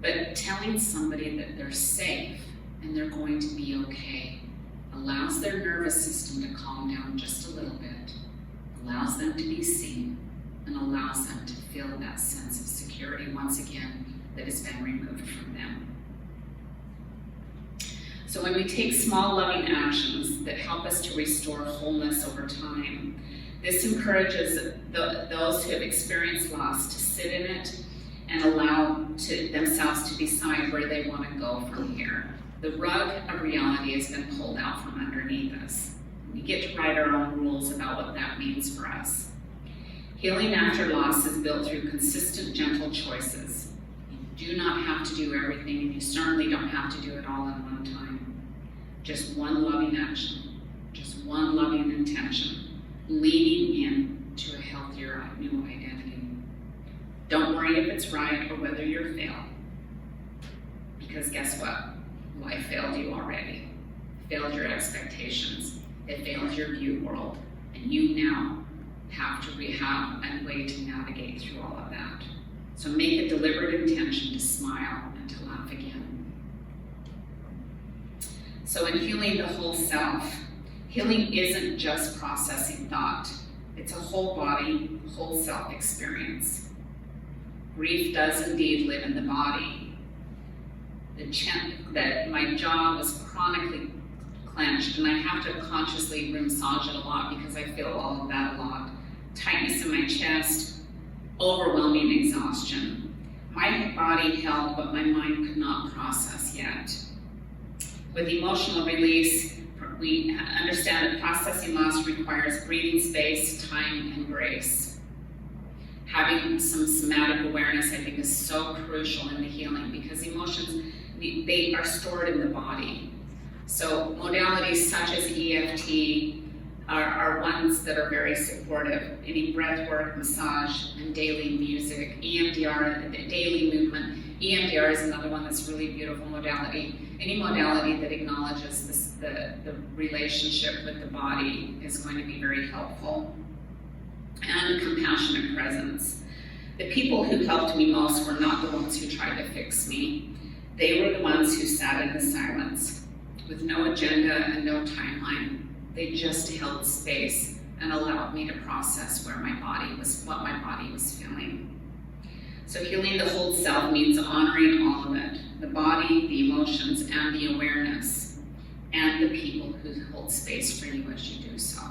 But telling somebody that they're safe and they're going to be okay allows their nervous system to calm down just a little bit, allows them to be seen, and allows them to feel that sense of security once again that has been removed from them. So when we take small loving actions that help us to restore wholeness over time, this encourages those who have experienced loss to sit in it and allow themselves to decide where they want to go from here. The rug of reality has been pulled out from underneath us. We get to write our own rules about what that means for us. Healing after loss is built through consistent, gentle choices. You do not have to do everything, and you certainly don't have to do it all at one time. Just one loving action, just one loving intention, leading in to a healthier new identity. Don't worry if it's right or whether you're failed, because guess what? Life failed you already. Failed your expectations. It failed your view world. And you now have to have a way to navigate through all of that. So make a deliberate intention to smile and to laugh again. So in healing the whole self, healing isn't just processing thought. It's a whole body, whole self experience. Grief does indeed live in the body. That my jaw was chronically clenched, and I have to consciously massage it a lot because I feel all of that a lot. Tightness in my chest, overwhelming exhaustion. My body held what my mind could not process yet. With emotional release, we understand that processing loss requires breathing space, time, and grace. Having some somatic awareness, I think, is so crucial in the healing because emotions, they are stored in the body. So modalities such as EFT are ones that are very supportive. Any breath work, massage, and daily music. EMDR, daily movement. EMDR is another one that's really beautiful modality. Any modality that acknowledges the relationship with the body is going to be very helpful. And compassionate presence. The people who helped me most were not the ones who tried to fix me. They were the ones who sat in the silence with no agenda and no timeline. They just held space and allowed me to process what my body was feeling. So healing the whole self means honoring all of it, the body, the emotions, and the awareness, and the people who hold space for you as you do so.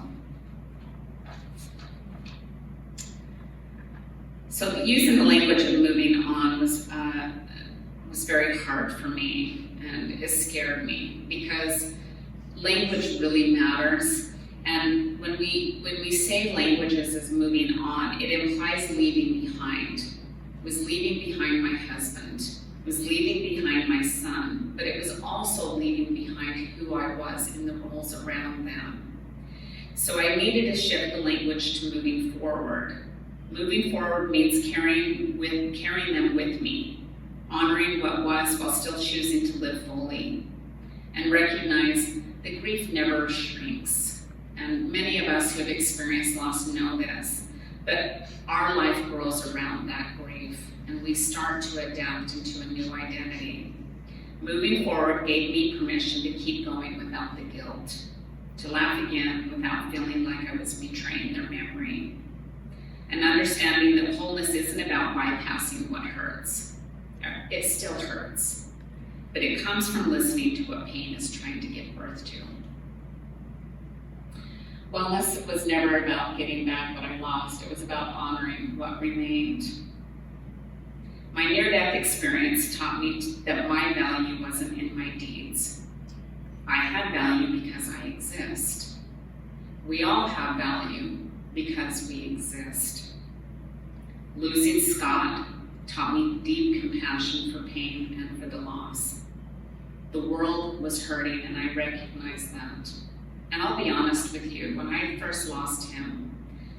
So using the language of moving on was very hard for me, and it scared me because language really matters. And when we say languages as moving on, it implies leaving behind. It was leaving behind my husband. It was leaving behind my son, but it was also leaving behind who I was in the roles around them. So I needed to shift the language to moving forward. Moving forward means carrying them with me, honoring what was while still choosing to live fully, and recognize that grief never shrinks. And many of us who have experienced loss know this, but our life grows around that grief, and we start to adapt into a new identity. Moving forward gave me permission to keep going without the guilt, to laugh again without feeling like I was betraying their memory. And understanding that wholeness isn't about bypassing what hurts. It still hurts, but it comes from listening to what pain is trying to give birth to. Wellness was never about getting back what I lost. It was about honoring what remained. My near-death experience taught me that my value wasn't in my deeds. I had value because I exist. We all have value because we exist. Losing Scott taught me deep compassion for pain and for the loss. The world was hurting, and I recognized that. And I'll be honest with you, when I first lost him,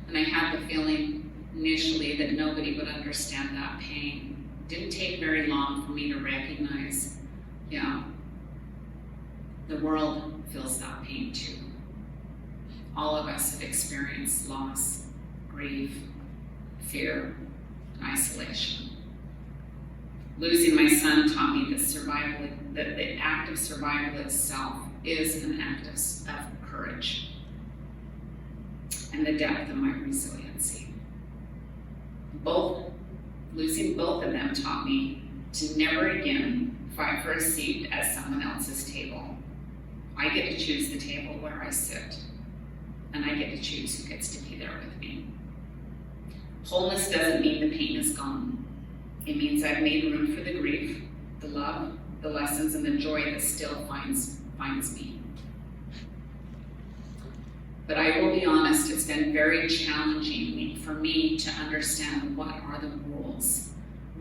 and I had the feeling initially that nobody would understand that pain, it didn't take very long for me to recognize, yeah, the world feels that pain too. All of us have experienced loss, grief, fear, and isolation. Losing my son taught me that the act of survival itself is an act of courage and the depth of my resiliency. Losing both of them taught me to never again fight for a seat at someone else's table. I get to choose the table where I sit, and I get to choose who gets to be there with me. Wholeness doesn't mean the pain is gone. It means I've made room for the grief, the love, the lessons, and the joy that still finds me. But I will be honest, it's been very challenging for me to understand what are the rules.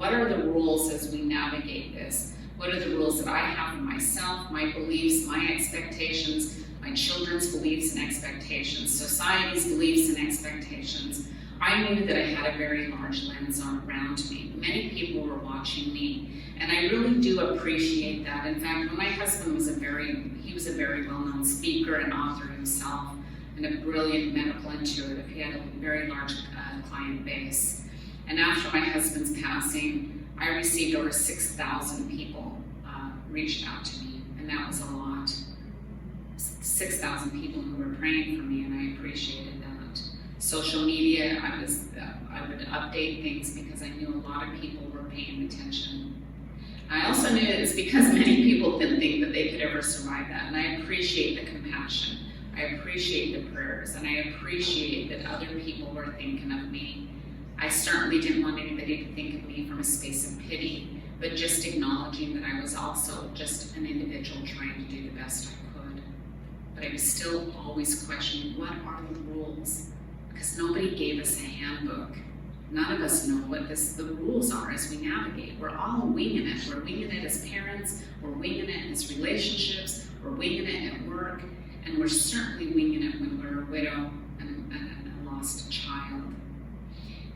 What are the rules as we navigate this? What are the rules that I have for myself, my beliefs, my expectations, my children's beliefs and expectations, society's beliefs and expectations? I knew that I had a very large lens around me. Many people were watching me, and I really do appreciate that. In fact, when my husband was he was a very well-known speaker and author himself, and a brilliant medical intuitive. He had a very large client base. And after my husband's passing, I received over 6,000 people reached out to me, and that was a lot. 6,000 people who were praying for me, and I appreciated that. Social media, I would update things because I knew a lot of people were paying attention. I also knew it was because many people didn't think that they could ever survive that, and I appreciate the compassion. I appreciate the prayers, and I appreciate that other people were thinking of me. I certainly didn't want anybody to think of me from a space of pity, but just acknowledging that I was also just an individual trying to do the best I could. But I was still always questioning, what are the rules? Because nobody gave us a handbook. None of us know what the rules are as we navigate. We're all winging it. We're winging it as parents, we're winging it as relationships, we're winging it at work, and we're certainly winging it when we're a widow and lost a child.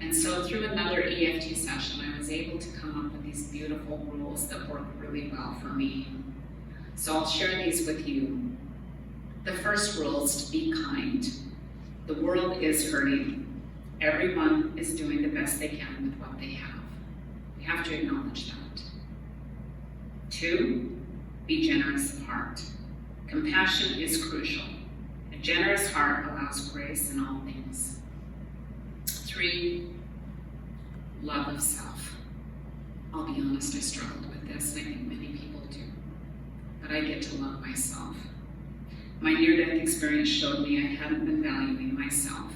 And so through another EFT session, I was able to come up with these beautiful rules that work really well for me. So I'll share these with you. The first rule is to be kind. The world is hurting. Everyone is doing the best they can with what they have. We have to acknowledge that. 2, be generous of heart. Compassion is crucial. A generous heart allows grace in all things. 3, love of self. I'll be honest, I struggled with this, and I think many people do. But I get to love myself. My near-death experience showed me I hadn't been valuing myself.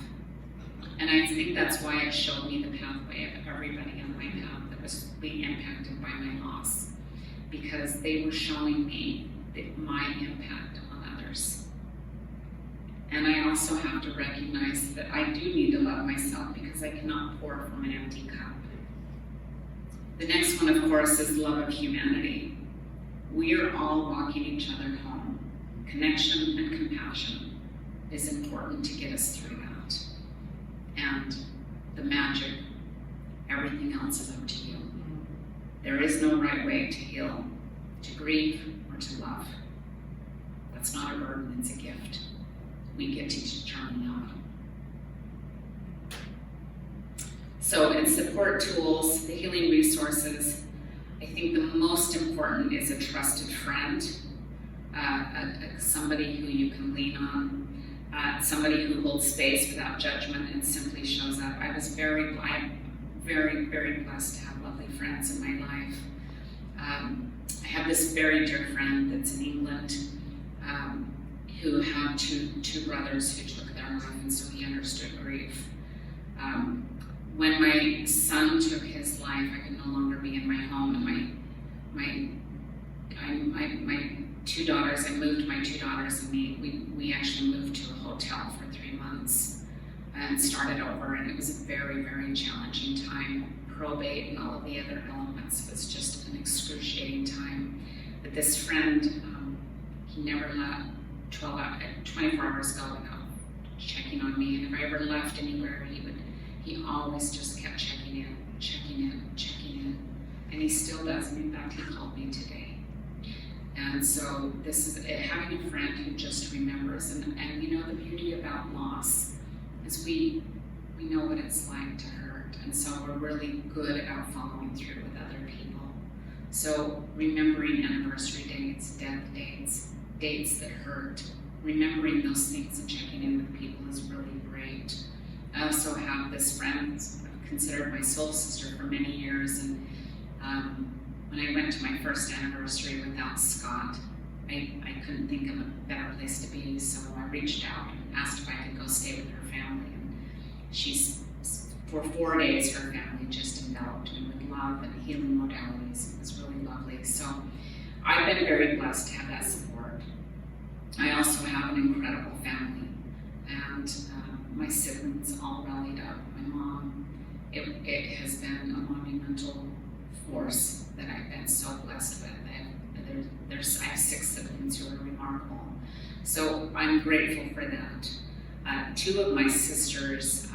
And I think that's why it showed me the pathway of everybody on my path that was being impacted by my loss. Because they were showing me my impact on others. And I also have to recognize that I do need to love myself because I cannot pour from an empty cup. The next one, of course, is love of humanity. We are all walking each other home. Connection and compassion is important to get us through that. And the magic, everything else is up to you. There is no right way to heal, to grieve, or to love. That's not a burden, it's a gift. We get to determine that. So in support tools, the healing resources, I think the most important is a trusted friend, somebody who you can lean on, somebody who holds space without judgment and simply shows up. I'm very, very blessed to have lovely friends in my life. I have this very dear friend that's in England who had two brothers who took their life, and so he understood grief. When my son took his life, I could no longer be in my home, and my 2 daughters, I moved my 2 daughters, and we actually moved to a hotel for 3 months and started over, and it was a very, very challenging time. Probate and all of the other elements was just an excruciating time. But this friend, he never let 24 hours go without checking on me, and if I ever left anywhere, he always just kept checking in, and he still does, and in fact, he called me today. And so this is having a friend who just remembers, and you know, the beauty about loss is we know what it's like to hurt, and so we're really good at following through with other people. So remembering anniversary dates, death dates, dates that hurt, remembering those things and checking in with people is really great. I also have this friend I've considered my soul sister for many years, and when I went to my first anniversary without Scott, I couldn't think of a better place to be, so I reached out and asked if I could go stay with her family. And for 4 days, her family just enveloped me with love and healing modalities. It was really lovely. So I've been very blessed to have that support. I also have an incredible family, and my siblings all rallied up. My mom, it has been a monumental force that I've been so blessed with. I have 6 siblings who are remarkable. So I'm grateful for that. 2 of my sisters,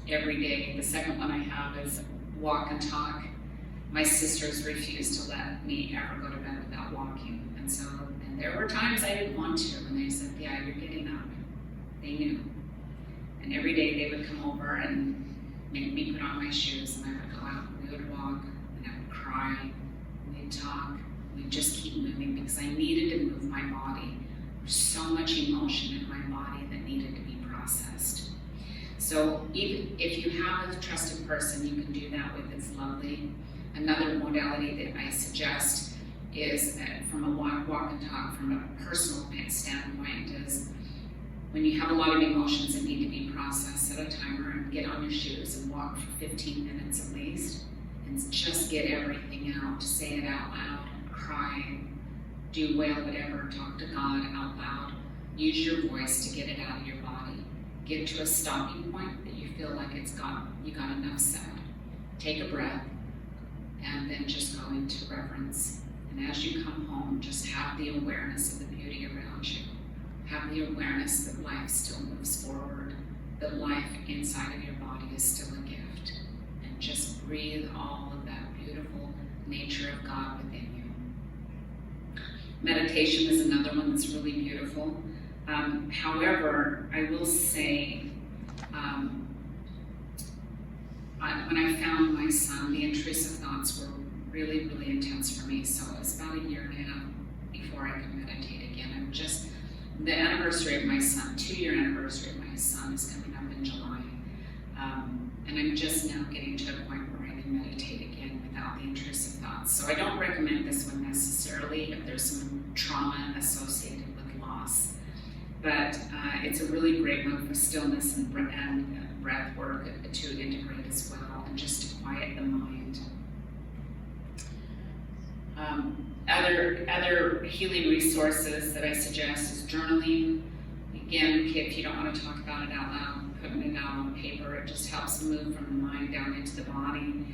every day, the second one I have is walk and talk. My sisters refused to let me ever go to bed without walking. And there were times I didn't want to, and they said, yeah, you're getting up. They knew. And every day they would come over and make me put on my shoes, and I would go out, we would walk, and I would cry, we'd talk, we'd just keep moving because I needed to move my body. There's so much emotion in my body that needed to be processed. So even if you have a trusted person you can do that with, it's lovely. Another modality that I suggest is from a walk and talk, from a personal standpoint, is when you have a lot of emotions that need to be processed, set a timer and get on your shoes and walk for 15 minutes at least, and just get everything out. Say it out loud, cry, do wail, whatever, talk to God out loud. Use your voice to get it out of your body. Get to a stopping point that you feel like you got enough said. Take a breath, and then just go into reverence. And as you come home, just have the awareness of the beauty around you. Have the awareness that life still moves forward, that life inside of your body is still a gift. And just breathe all of that beautiful nature of God within you. Meditation is another one that's really beautiful. However, I will say, when I found my son, the intrusive thoughts were really, really intense for me. So it was about 1.5 years before I could meditate again. The anniversary of my son, 2-year anniversary of my son is coming up in July. And I'm just now getting to a point where I can meditate again without the intrusive thoughts. So I don't recommend this one necessarily if there's some trauma associated with loss. But it's a really great one for stillness and breath work to integrate as well, and just to quiet the mind. Other healing resources that I suggest is journaling. Again, if you don't want to talk about it out loud, putting it out on paper, it just helps move from the mind down into the body.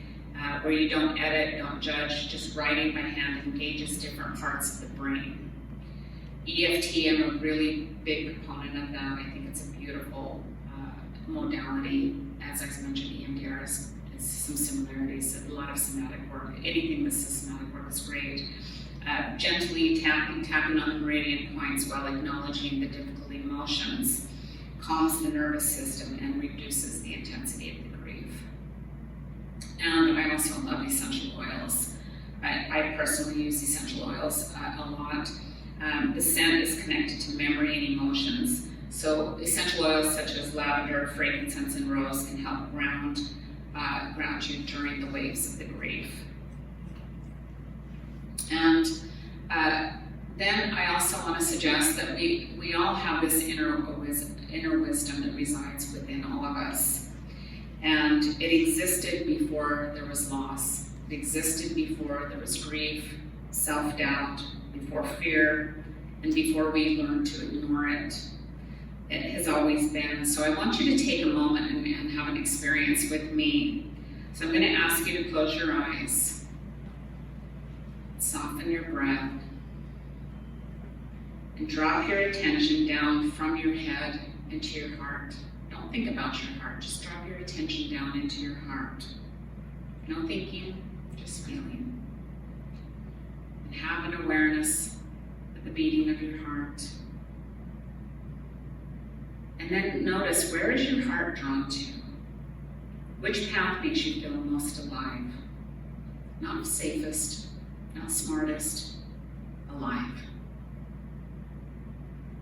Where you don't edit, don't judge, just writing by hand engages different parts of the brain. EFT, I'm a really big proponent of that. I think it's a beautiful modality. As I mentioned, EMDR has some similarities, a lot of somatic work. Anything with systematic work is great. Gently tapping on the meridian points while acknowledging the difficult emotions calms the nervous system and reduces the intensity of the grief. And I also love essential oils. I personally use essential oils a lot. The scent is connected to memory and emotions. So essential oils such as lavender, frankincense, and rose can help ground you during the waves of the grief. And then I also want to suggest that we all have this inner wisdom that resides within all of us. And it existed before there was loss. It existed before there was grief, self-doubt, before fear, and before we learned to ignore it. It has always been. So I want you to take a moment and have an experience with me. So I'm going to ask you to close your eyes. Soften your breath. And drop your attention down from your head into your heart. Don't think about your heart. Just drop your attention down into your heart. No thinking, just feeling. And have an awareness of the beating of your heart. And then notice, where is your heart drawn to? Which path makes you feel most alive? Not safest, not smartest, alive.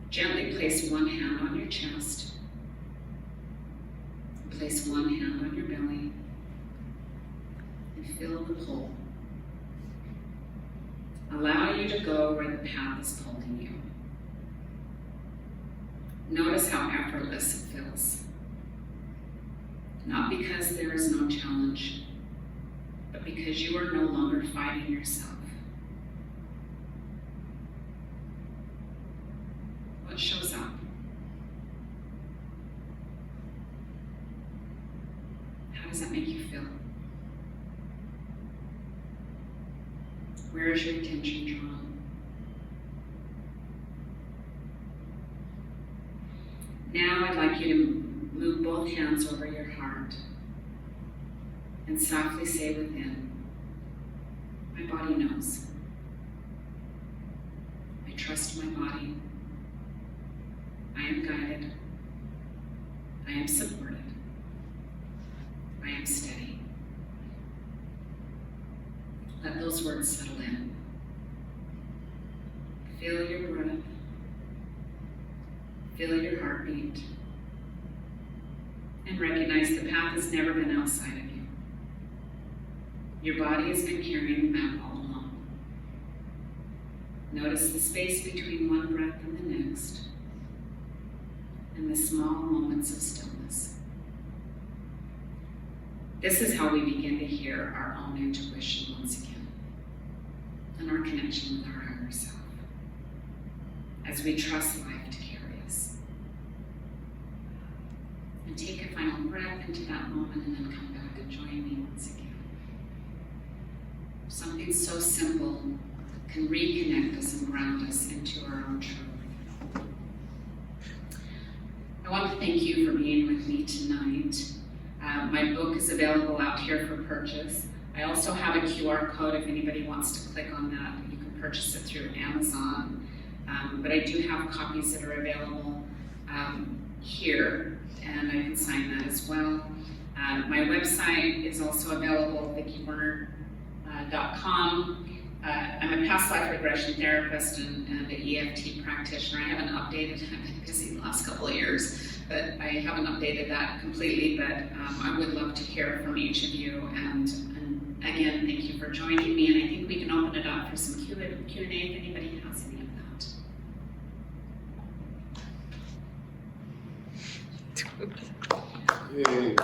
Gently place one hand on your chest. Place one hand on your belly. And feel the pull. Allow you to go where the path is pulling you. Notice how effortless it feels. Not because there is no challenge, but because you are no longer fighting yourself. What shows up? How does that make you feel? Where is your attention drawn? Now I'd like you to move both hands over your heart and softly say within, my body knows. I trust my body. I am guided. I am supported. I am steady. Let those words settle in. Feel your breath. Feel your heartbeat. And recognize the path has never been outside of you. Your body has been carrying the map all along. Notice the space between one breath and the next, and the small moments of stillness. This is how we begin to hear our own intuition once again, and our connection with our higher self, as we trust life to carry us. And take a final breath into that moment, and then come back and join me once again. Something so simple can reconnect us and ground us into our own truth. I want to thank you for being with me tonight. My book is available out here for purchase. I also have a QR code if anybody wants to click on that. You can purchase it through Amazon. But I do have copies that are available here, and I can sign that as well. My website is also available, vickywerner.com. I'm a past life regression therapist and an EFT practitioner. I haven't updated, I've been busy the last couple of years, but I haven't updated that completely, but I would love to hear from each of you. And again, thank you for joining me, and I think we can open it up for some Q&A if anybody has any of that. Yay.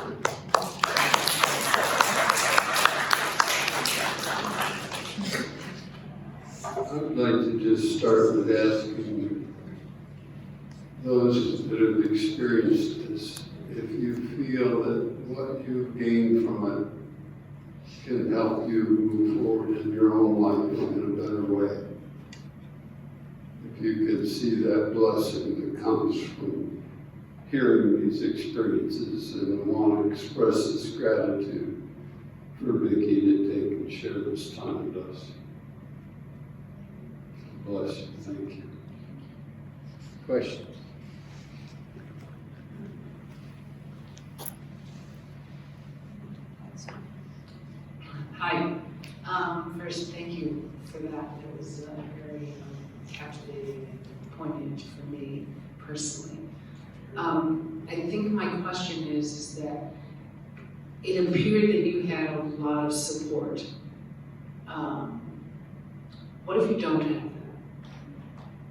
I'd like to just start with asking those that have experienced this, if you feel that what you've gained from it can help you move forward in your own life in a better way. If you can see that blessing that comes from hearing these experiences and want to express this gratitude for Vicki to take and share this time with us. Bless you. Thank you. Questions? Hi. First, thank you for that. It was very captivating and poignant for me personally. I think my question is that it appeared that you had a lot of support. What if you don't have that?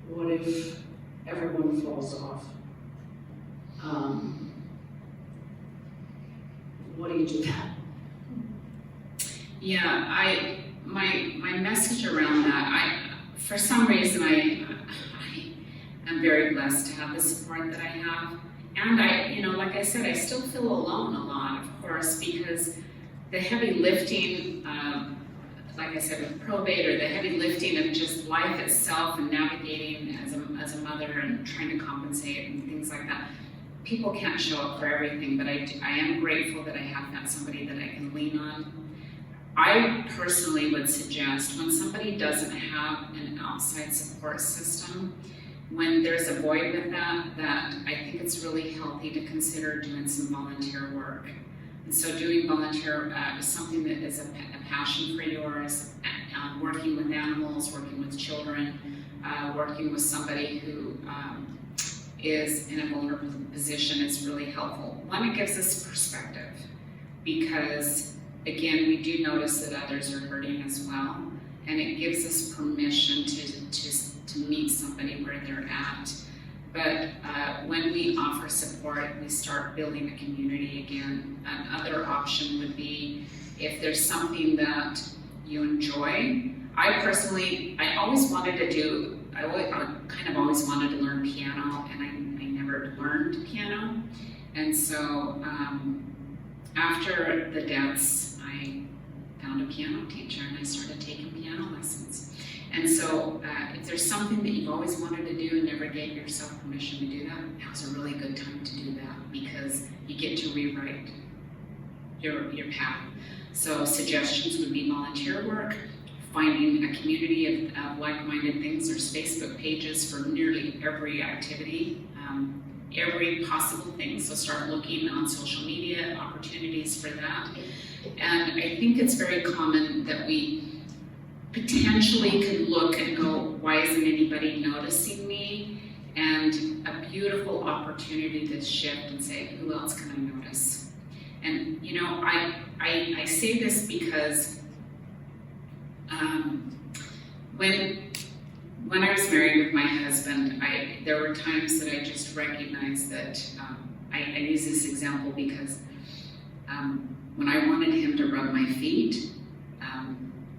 What if everyone falls off? What do you do then? Yeah, my message around that, for some reason I am very blessed to have the support that I have. And like I said, I still feel alone a lot, of course, because the heavy lifting, like I said, with probate, or the heavy lifting of just life itself and navigating as a mother and trying to compensate and things like that, people can't show up for everything, but I am grateful that I have got somebody that I can lean on. I personally would suggest when somebody doesn't have an outside support system, when there's a void with that I think it's really healthy to consider doing some volunteer work. And so doing volunteer is something that is a passion for yours, working with animals, working with children, working with somebody who is in a vulnerable position is really helpful. One, it gives us perspective, because again, we do notice that others are hurting as well, and it gives us permission to meet somebody where they're at. But when we offer support, we start building a community again. Another option would be if there's something that you enjoy. I always wanted to do, I kind of always wanted to learn piano, and I never learned piano. And so after the deaths, I found a piano teacher and I started taking piano lessons. there's something that you've always wanted to do and never gave yourself permission to do that, now's a really good time to do that because you get to rewrite your path. So suggestions would be volunteer work, finding a community of like-minded things. There's Facebook pages for nearly every activity, every possible thing. So start looking on social media, opportunities for that. And I think it's very common that we potentially can look and go, why isn't anybody noticing me? And a beautiful opportunity to shift and say, who else can I notice? And you know, I say this because when I was married with my husband, there were times that I just recognized that, I use this example because when I wanted him to rub my feet,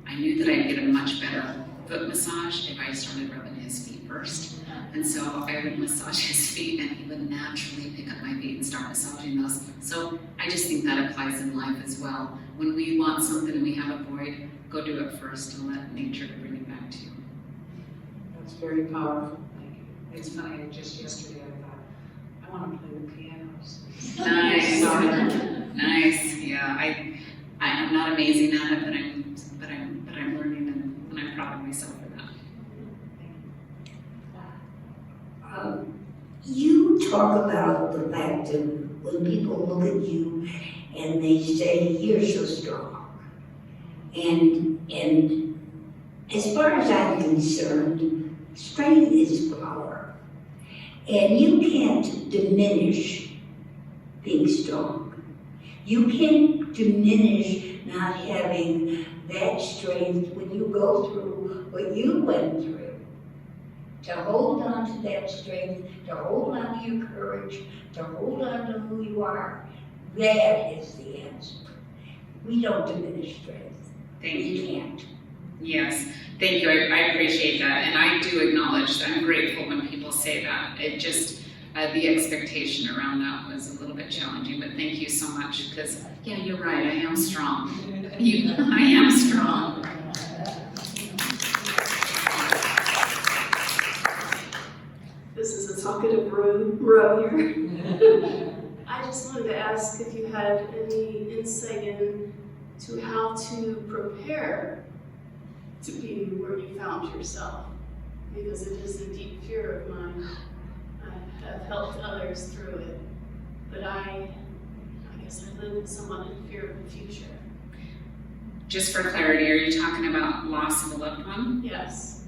I knew that I'd get a much better foot massage if I started rubbing his feet first. And so I would massage his feet and he would naturally pick up my feet and start massaging those. So I just think that applies in life as well. When we want something and we have a void, go do it first and let nature bring it back to you. That's very powerful. Thank you. It's funny, just yesterday I thought, I want to play the pianos. Nice. Sorry. Nice. Yeah, I'm not amazing at it, but I'm learning and I'm proud of myself for that. You talk about the fact that when people look at you and they say, you're so strong. And as far as I'm concerned, strength is power. And you can't diminish being strong. You can't diminish not having that strength when you go through what you went through. To hold on to that strength, to hold on to your courage, to hold on to who you are, that is the answer. We don't diminish strength. Thank you. We can't. Yes, thank you. I appreciate that, and I do acknowledge that. I'm grateful when people say that. It just the expectation around that was a little bit challenging, but thank you so much because yeah, you're right. I am strong. I am strong. This is a talkative row here. I just wanted to ask if you had any insight into how to prepare to be where you found yourself, because it is a deep fear of mine. I have helped others through it, but I guess I live somewhat in fear of the future. Just for clarity, are you talking about loss of a loved one? Yes,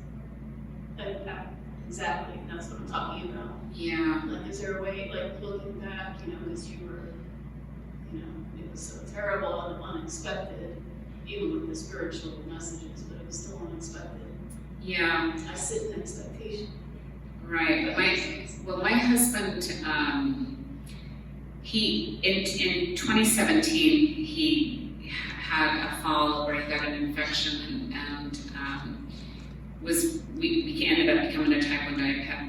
exactly. That's what I'm talking about. Yeah. Like, is there a way, like, looking back, as you were, it was so terrible and unexpected, even with the spiritual messages, but it was still unexpected. Yeah. I sit in expectation. Right. My husband, in 2017, he had a fall where he got an infection and we ended up becoming a type 1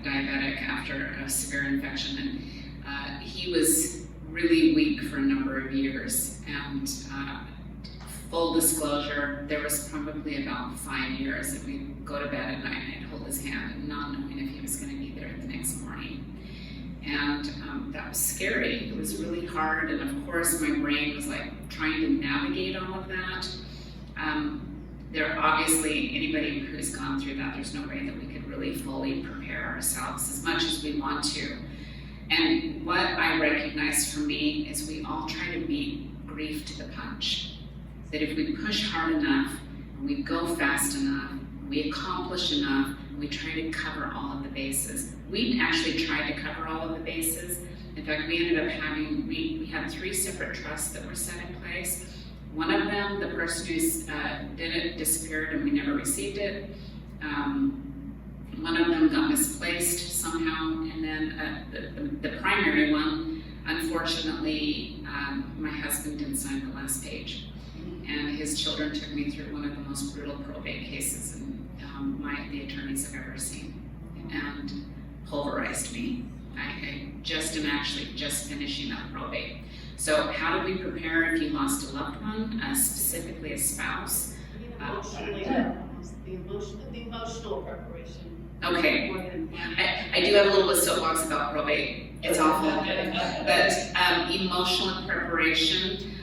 diabetic after a severe infection, and he was really weak for a number of years. And full disclosure, there was probably about 5 years that we'd go to bed at night and I'd hold his hand, not knowing if he was going to be there the next morning. And that was scary. It was really hard, and of course my brain was like trying to navigate all of that. There obviously, anybody who's gone through that, there's no way that we could really fully prepare ourselves as much as we want to. And what I recognize for me is we all try to beat grief to the punch. That if we push hard enough, and we go fast enough, and we accomplish enough, and we try to cover all of the bases. We actually tried to cover all of the bases. In fact, we ended up having, we had 3 separate trusts that were set in place. One of them, the person who did it disappeared and we never received it. One of them got misplaced somehow, and then the primary one, unfortunately, my husband didn't sign the last page. And his children took me through one of the most brutal probate cases the attorneys have ever seen, and pulverized me. I just am actually just finishing up probate. So how do we prepare if you lost a loved one, specifically a spouse? Emotionally, the emotional preparation. Okay. more than one. I do have a little bit of soapbox about probate. It's awful. But emotional preparation,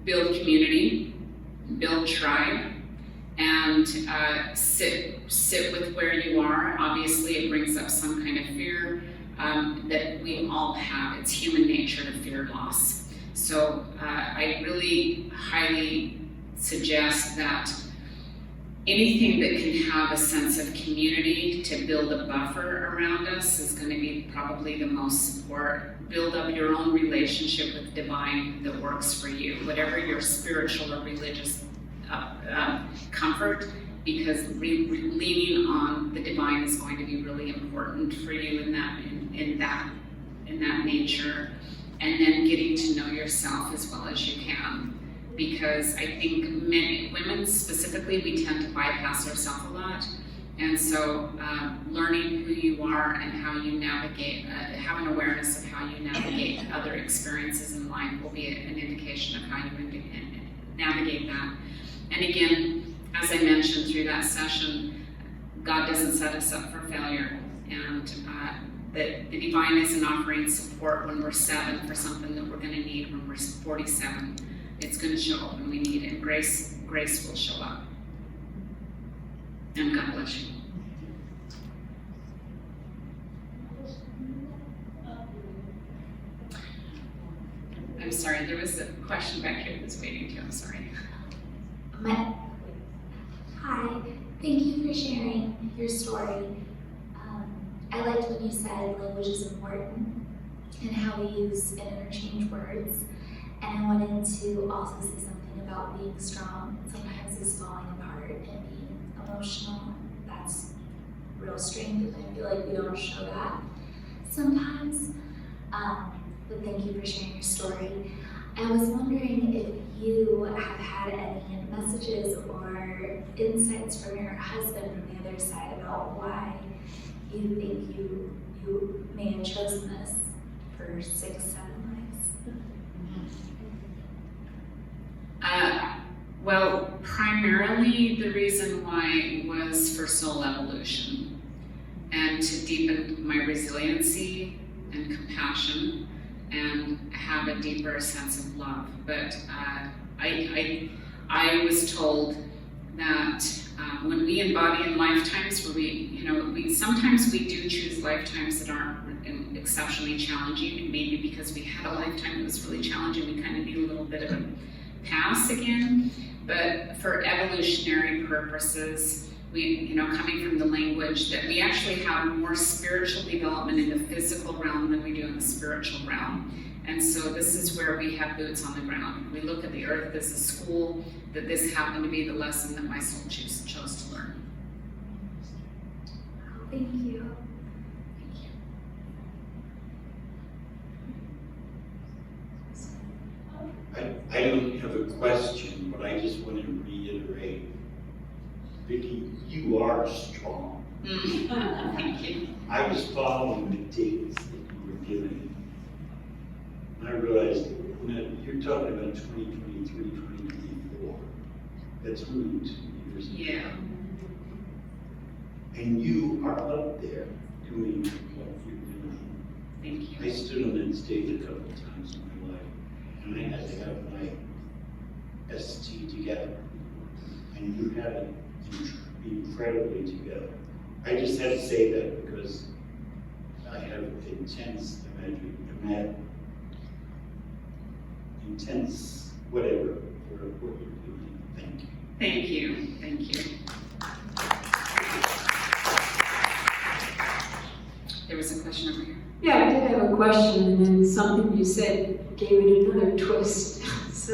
build community, build tribe, and sit with where you are. Obviously, it brings up some kind of fear that we all have. It's human nature to fear loss. So I really highly suggest that anything that can have a sense of community to build a buffer around us is going to be probably the most support. Build up your own relationship with divine that works for you, whatever your spiritual or religious comfort, because leaning on the divine is going to be really important for you in that nature, and then getting to know yourself as well as you can. Because I think women specifically, we tend to bypass ourselves a lot. And so learning who you are and how you navigate, have an awareness of how you navigate other experiences in life will be an indication of how you navigate that. And again, as I mentioned through that session, God doesn't set us up for failure. And that the divine isn't offering support when we're 7 for something that we're going to need when we're 47. It's going to show up when we need it, and grace will show up. And God bless you. I'm sorry, there was a question back here that's waiting too. I'm sorry. Hi, thank you for sharing your story. I liked when you said language is important and how we use and interchange words. And I wanted to also say something about being strong. Sometimes it's falling apart and being emotional. That's real strength, and I feel like we don't show that sometimes. But thank you for sharing your story. I was wondering if you have had any messages or insights from your husband from the other side about why you think you may have chosen this for 6, 7 lives. Well, primarily the reason why was for soul evolution and to deepen my resiliency and compassion and have a deeper sense of love. But I was told that when we embody in lifetimes where we sometimes we do choose lifetimes that aren't exceptionally challenging, maybe because we had a lifetime that was really challenging, we kind of need a little bit of a pass again. But for evolutionary purposes, we, coming from the language, that we actually have more spiritual development in the physical realm than we do in the spiritual realm. And so this is where we have boots on the ground. We look at the earth as a school, that this happened to be the lesson that my soul chose to learn. Thank you. I don't have a question, but I just want to reiterate, Vicki, you are strong. Thank you. I was following the dates that you were giving. And I realized, you're talking about 2023, 2024. That's only 2 years ago. Yeah. And you are up there doing what you're doing. Thank you. I stood on that stage a couple of times in my life, and I had to have my ST together. And you had it incredibly together. I just had to say that because I have intense intense whatever for what you're doing. Thank you. Thank you. Thank you. There was a question over here. Yeah, I did have a question, and then something you said gave it another twist. So,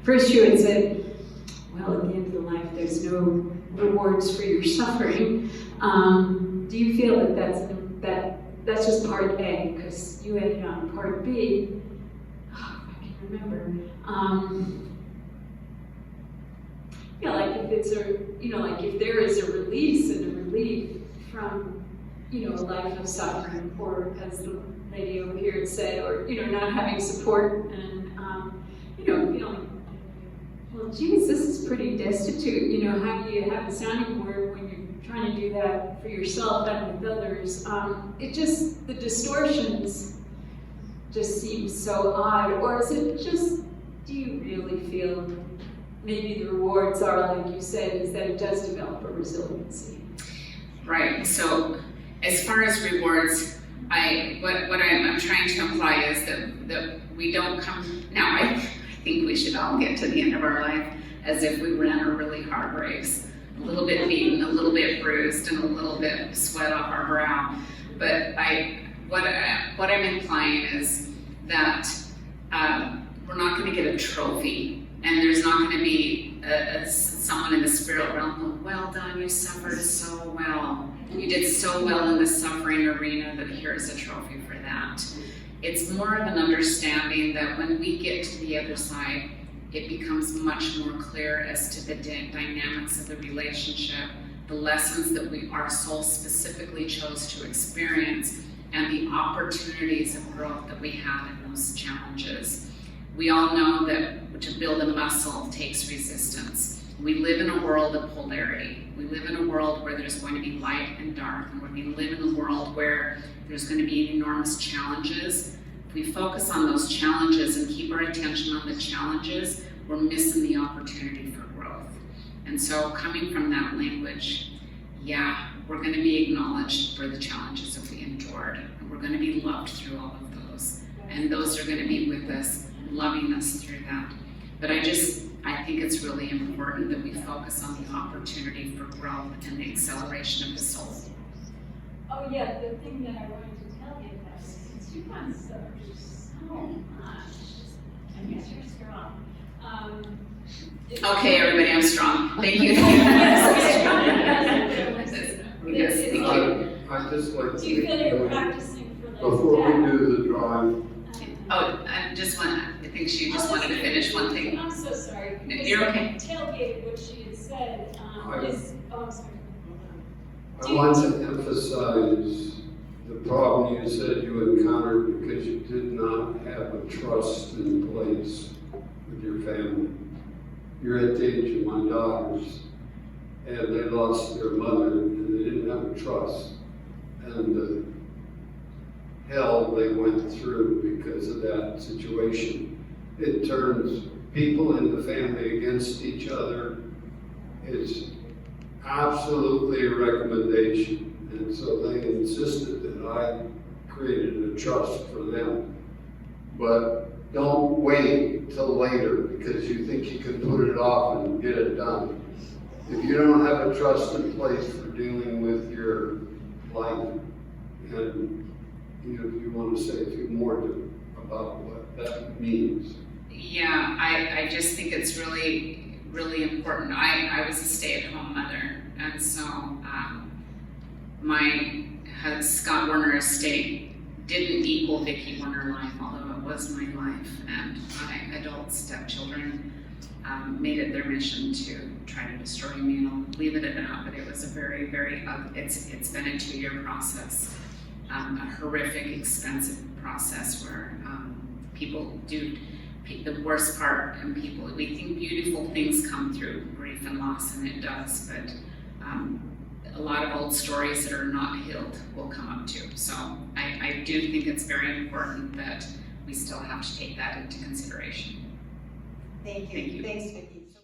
first you had said, well, at the end of the life, there's no rewards for your suffering. Do you feel that that's just part A? Because you ended on part B. Oh, if I can remember. Yeah, like if it's like if there is a release and a relief from a life of suffering, or as the lady over here had said, or not having support and feeling Well, geez, this is pretty destitute. You know, how do you have a sounding board when you're trying to do that for yourself and with others? The distortions just seem so odd. Or is it just, do you really feel maybe the rewards are, like you said, is that it does develop a resiliency? Right, so as far as rewards, what I'm trying to imply is that we don't come, now I think we should all get to the end of our life as if we ran a really hard race. A little bit beaten, a little bit bruised, and a little bit sweat off our brow. But what I'm implying is that we're not going to get a trophy, and there's not going to be someone in the spirit realm, well done, you suffered so well. You did so well in the suffering arena that here's a trophy for that. It's more of an understanding that when we get to the other side, it becomes much more clear as to the dynamics of the relationship, the lessons that our soul specifically chose to experience, and the opportunities of growth that we have in those challenges. We all know that to build a muscle takes resistance. We live in a world of polarity. We live in a world where there's going to be light and dark, and we live in a world where there's going to be enormous challenges. If we focus on those challenges and keep our attention on the challenges, we're missing the opportunity for growth. And so coming from that language, yeah, we're going to be acknowledged for the challenges that we endured, and we're going to be loved through all of those. And those are going to be with us, loving us through that. But I think it's really important that we focus on the opportunity for growth and the acceleration of the soul. Oh yeah, the thing that I wanted to tell you about is since you guys suffer so much, and yes, you're strong. Okay, everybody, I'm strong. Thank you. Yes, thank you. I just like to. Do you feel you're practicing for the Before we do the drive, Oh, I think she just wanted to finish one thing. I'm so sorry. You're okay. Tailgated what she had said I'm sorry. I want to emphasize the problem you said you encountered because you did not have a trust in place with your family. You're at the age of my daughters, and they lost their mother, and they didn't have a trust. And the hell they went through because of that situation. It turns people in the family against each other. It's absolutely a recommendation. And so they insisted that I created a trust for them. But don't wait till later because you think you can put it off and get it done. If you don't have a trust in place for dealing with your life, and you want to say a few more about what that means. Yeah, I just think it's really, really important. I was a stay-at-home mother, and so my Scott Warner estate didn't equal Vicki Warner life, although it was my life. And my adult stepchildren made it their mission to try to destroy me, and I'll leave it at that. But it was a very, very, it's been a 2-year process. A horrific, expensive process where people do the worst part, and we think beautiful things come through grief and loss, and it does, but a lot of old stories that are not healed will come up too. So I do think it's very important that we still have to take that into consideration. Thank you. Thank you. Thanks, Vicki.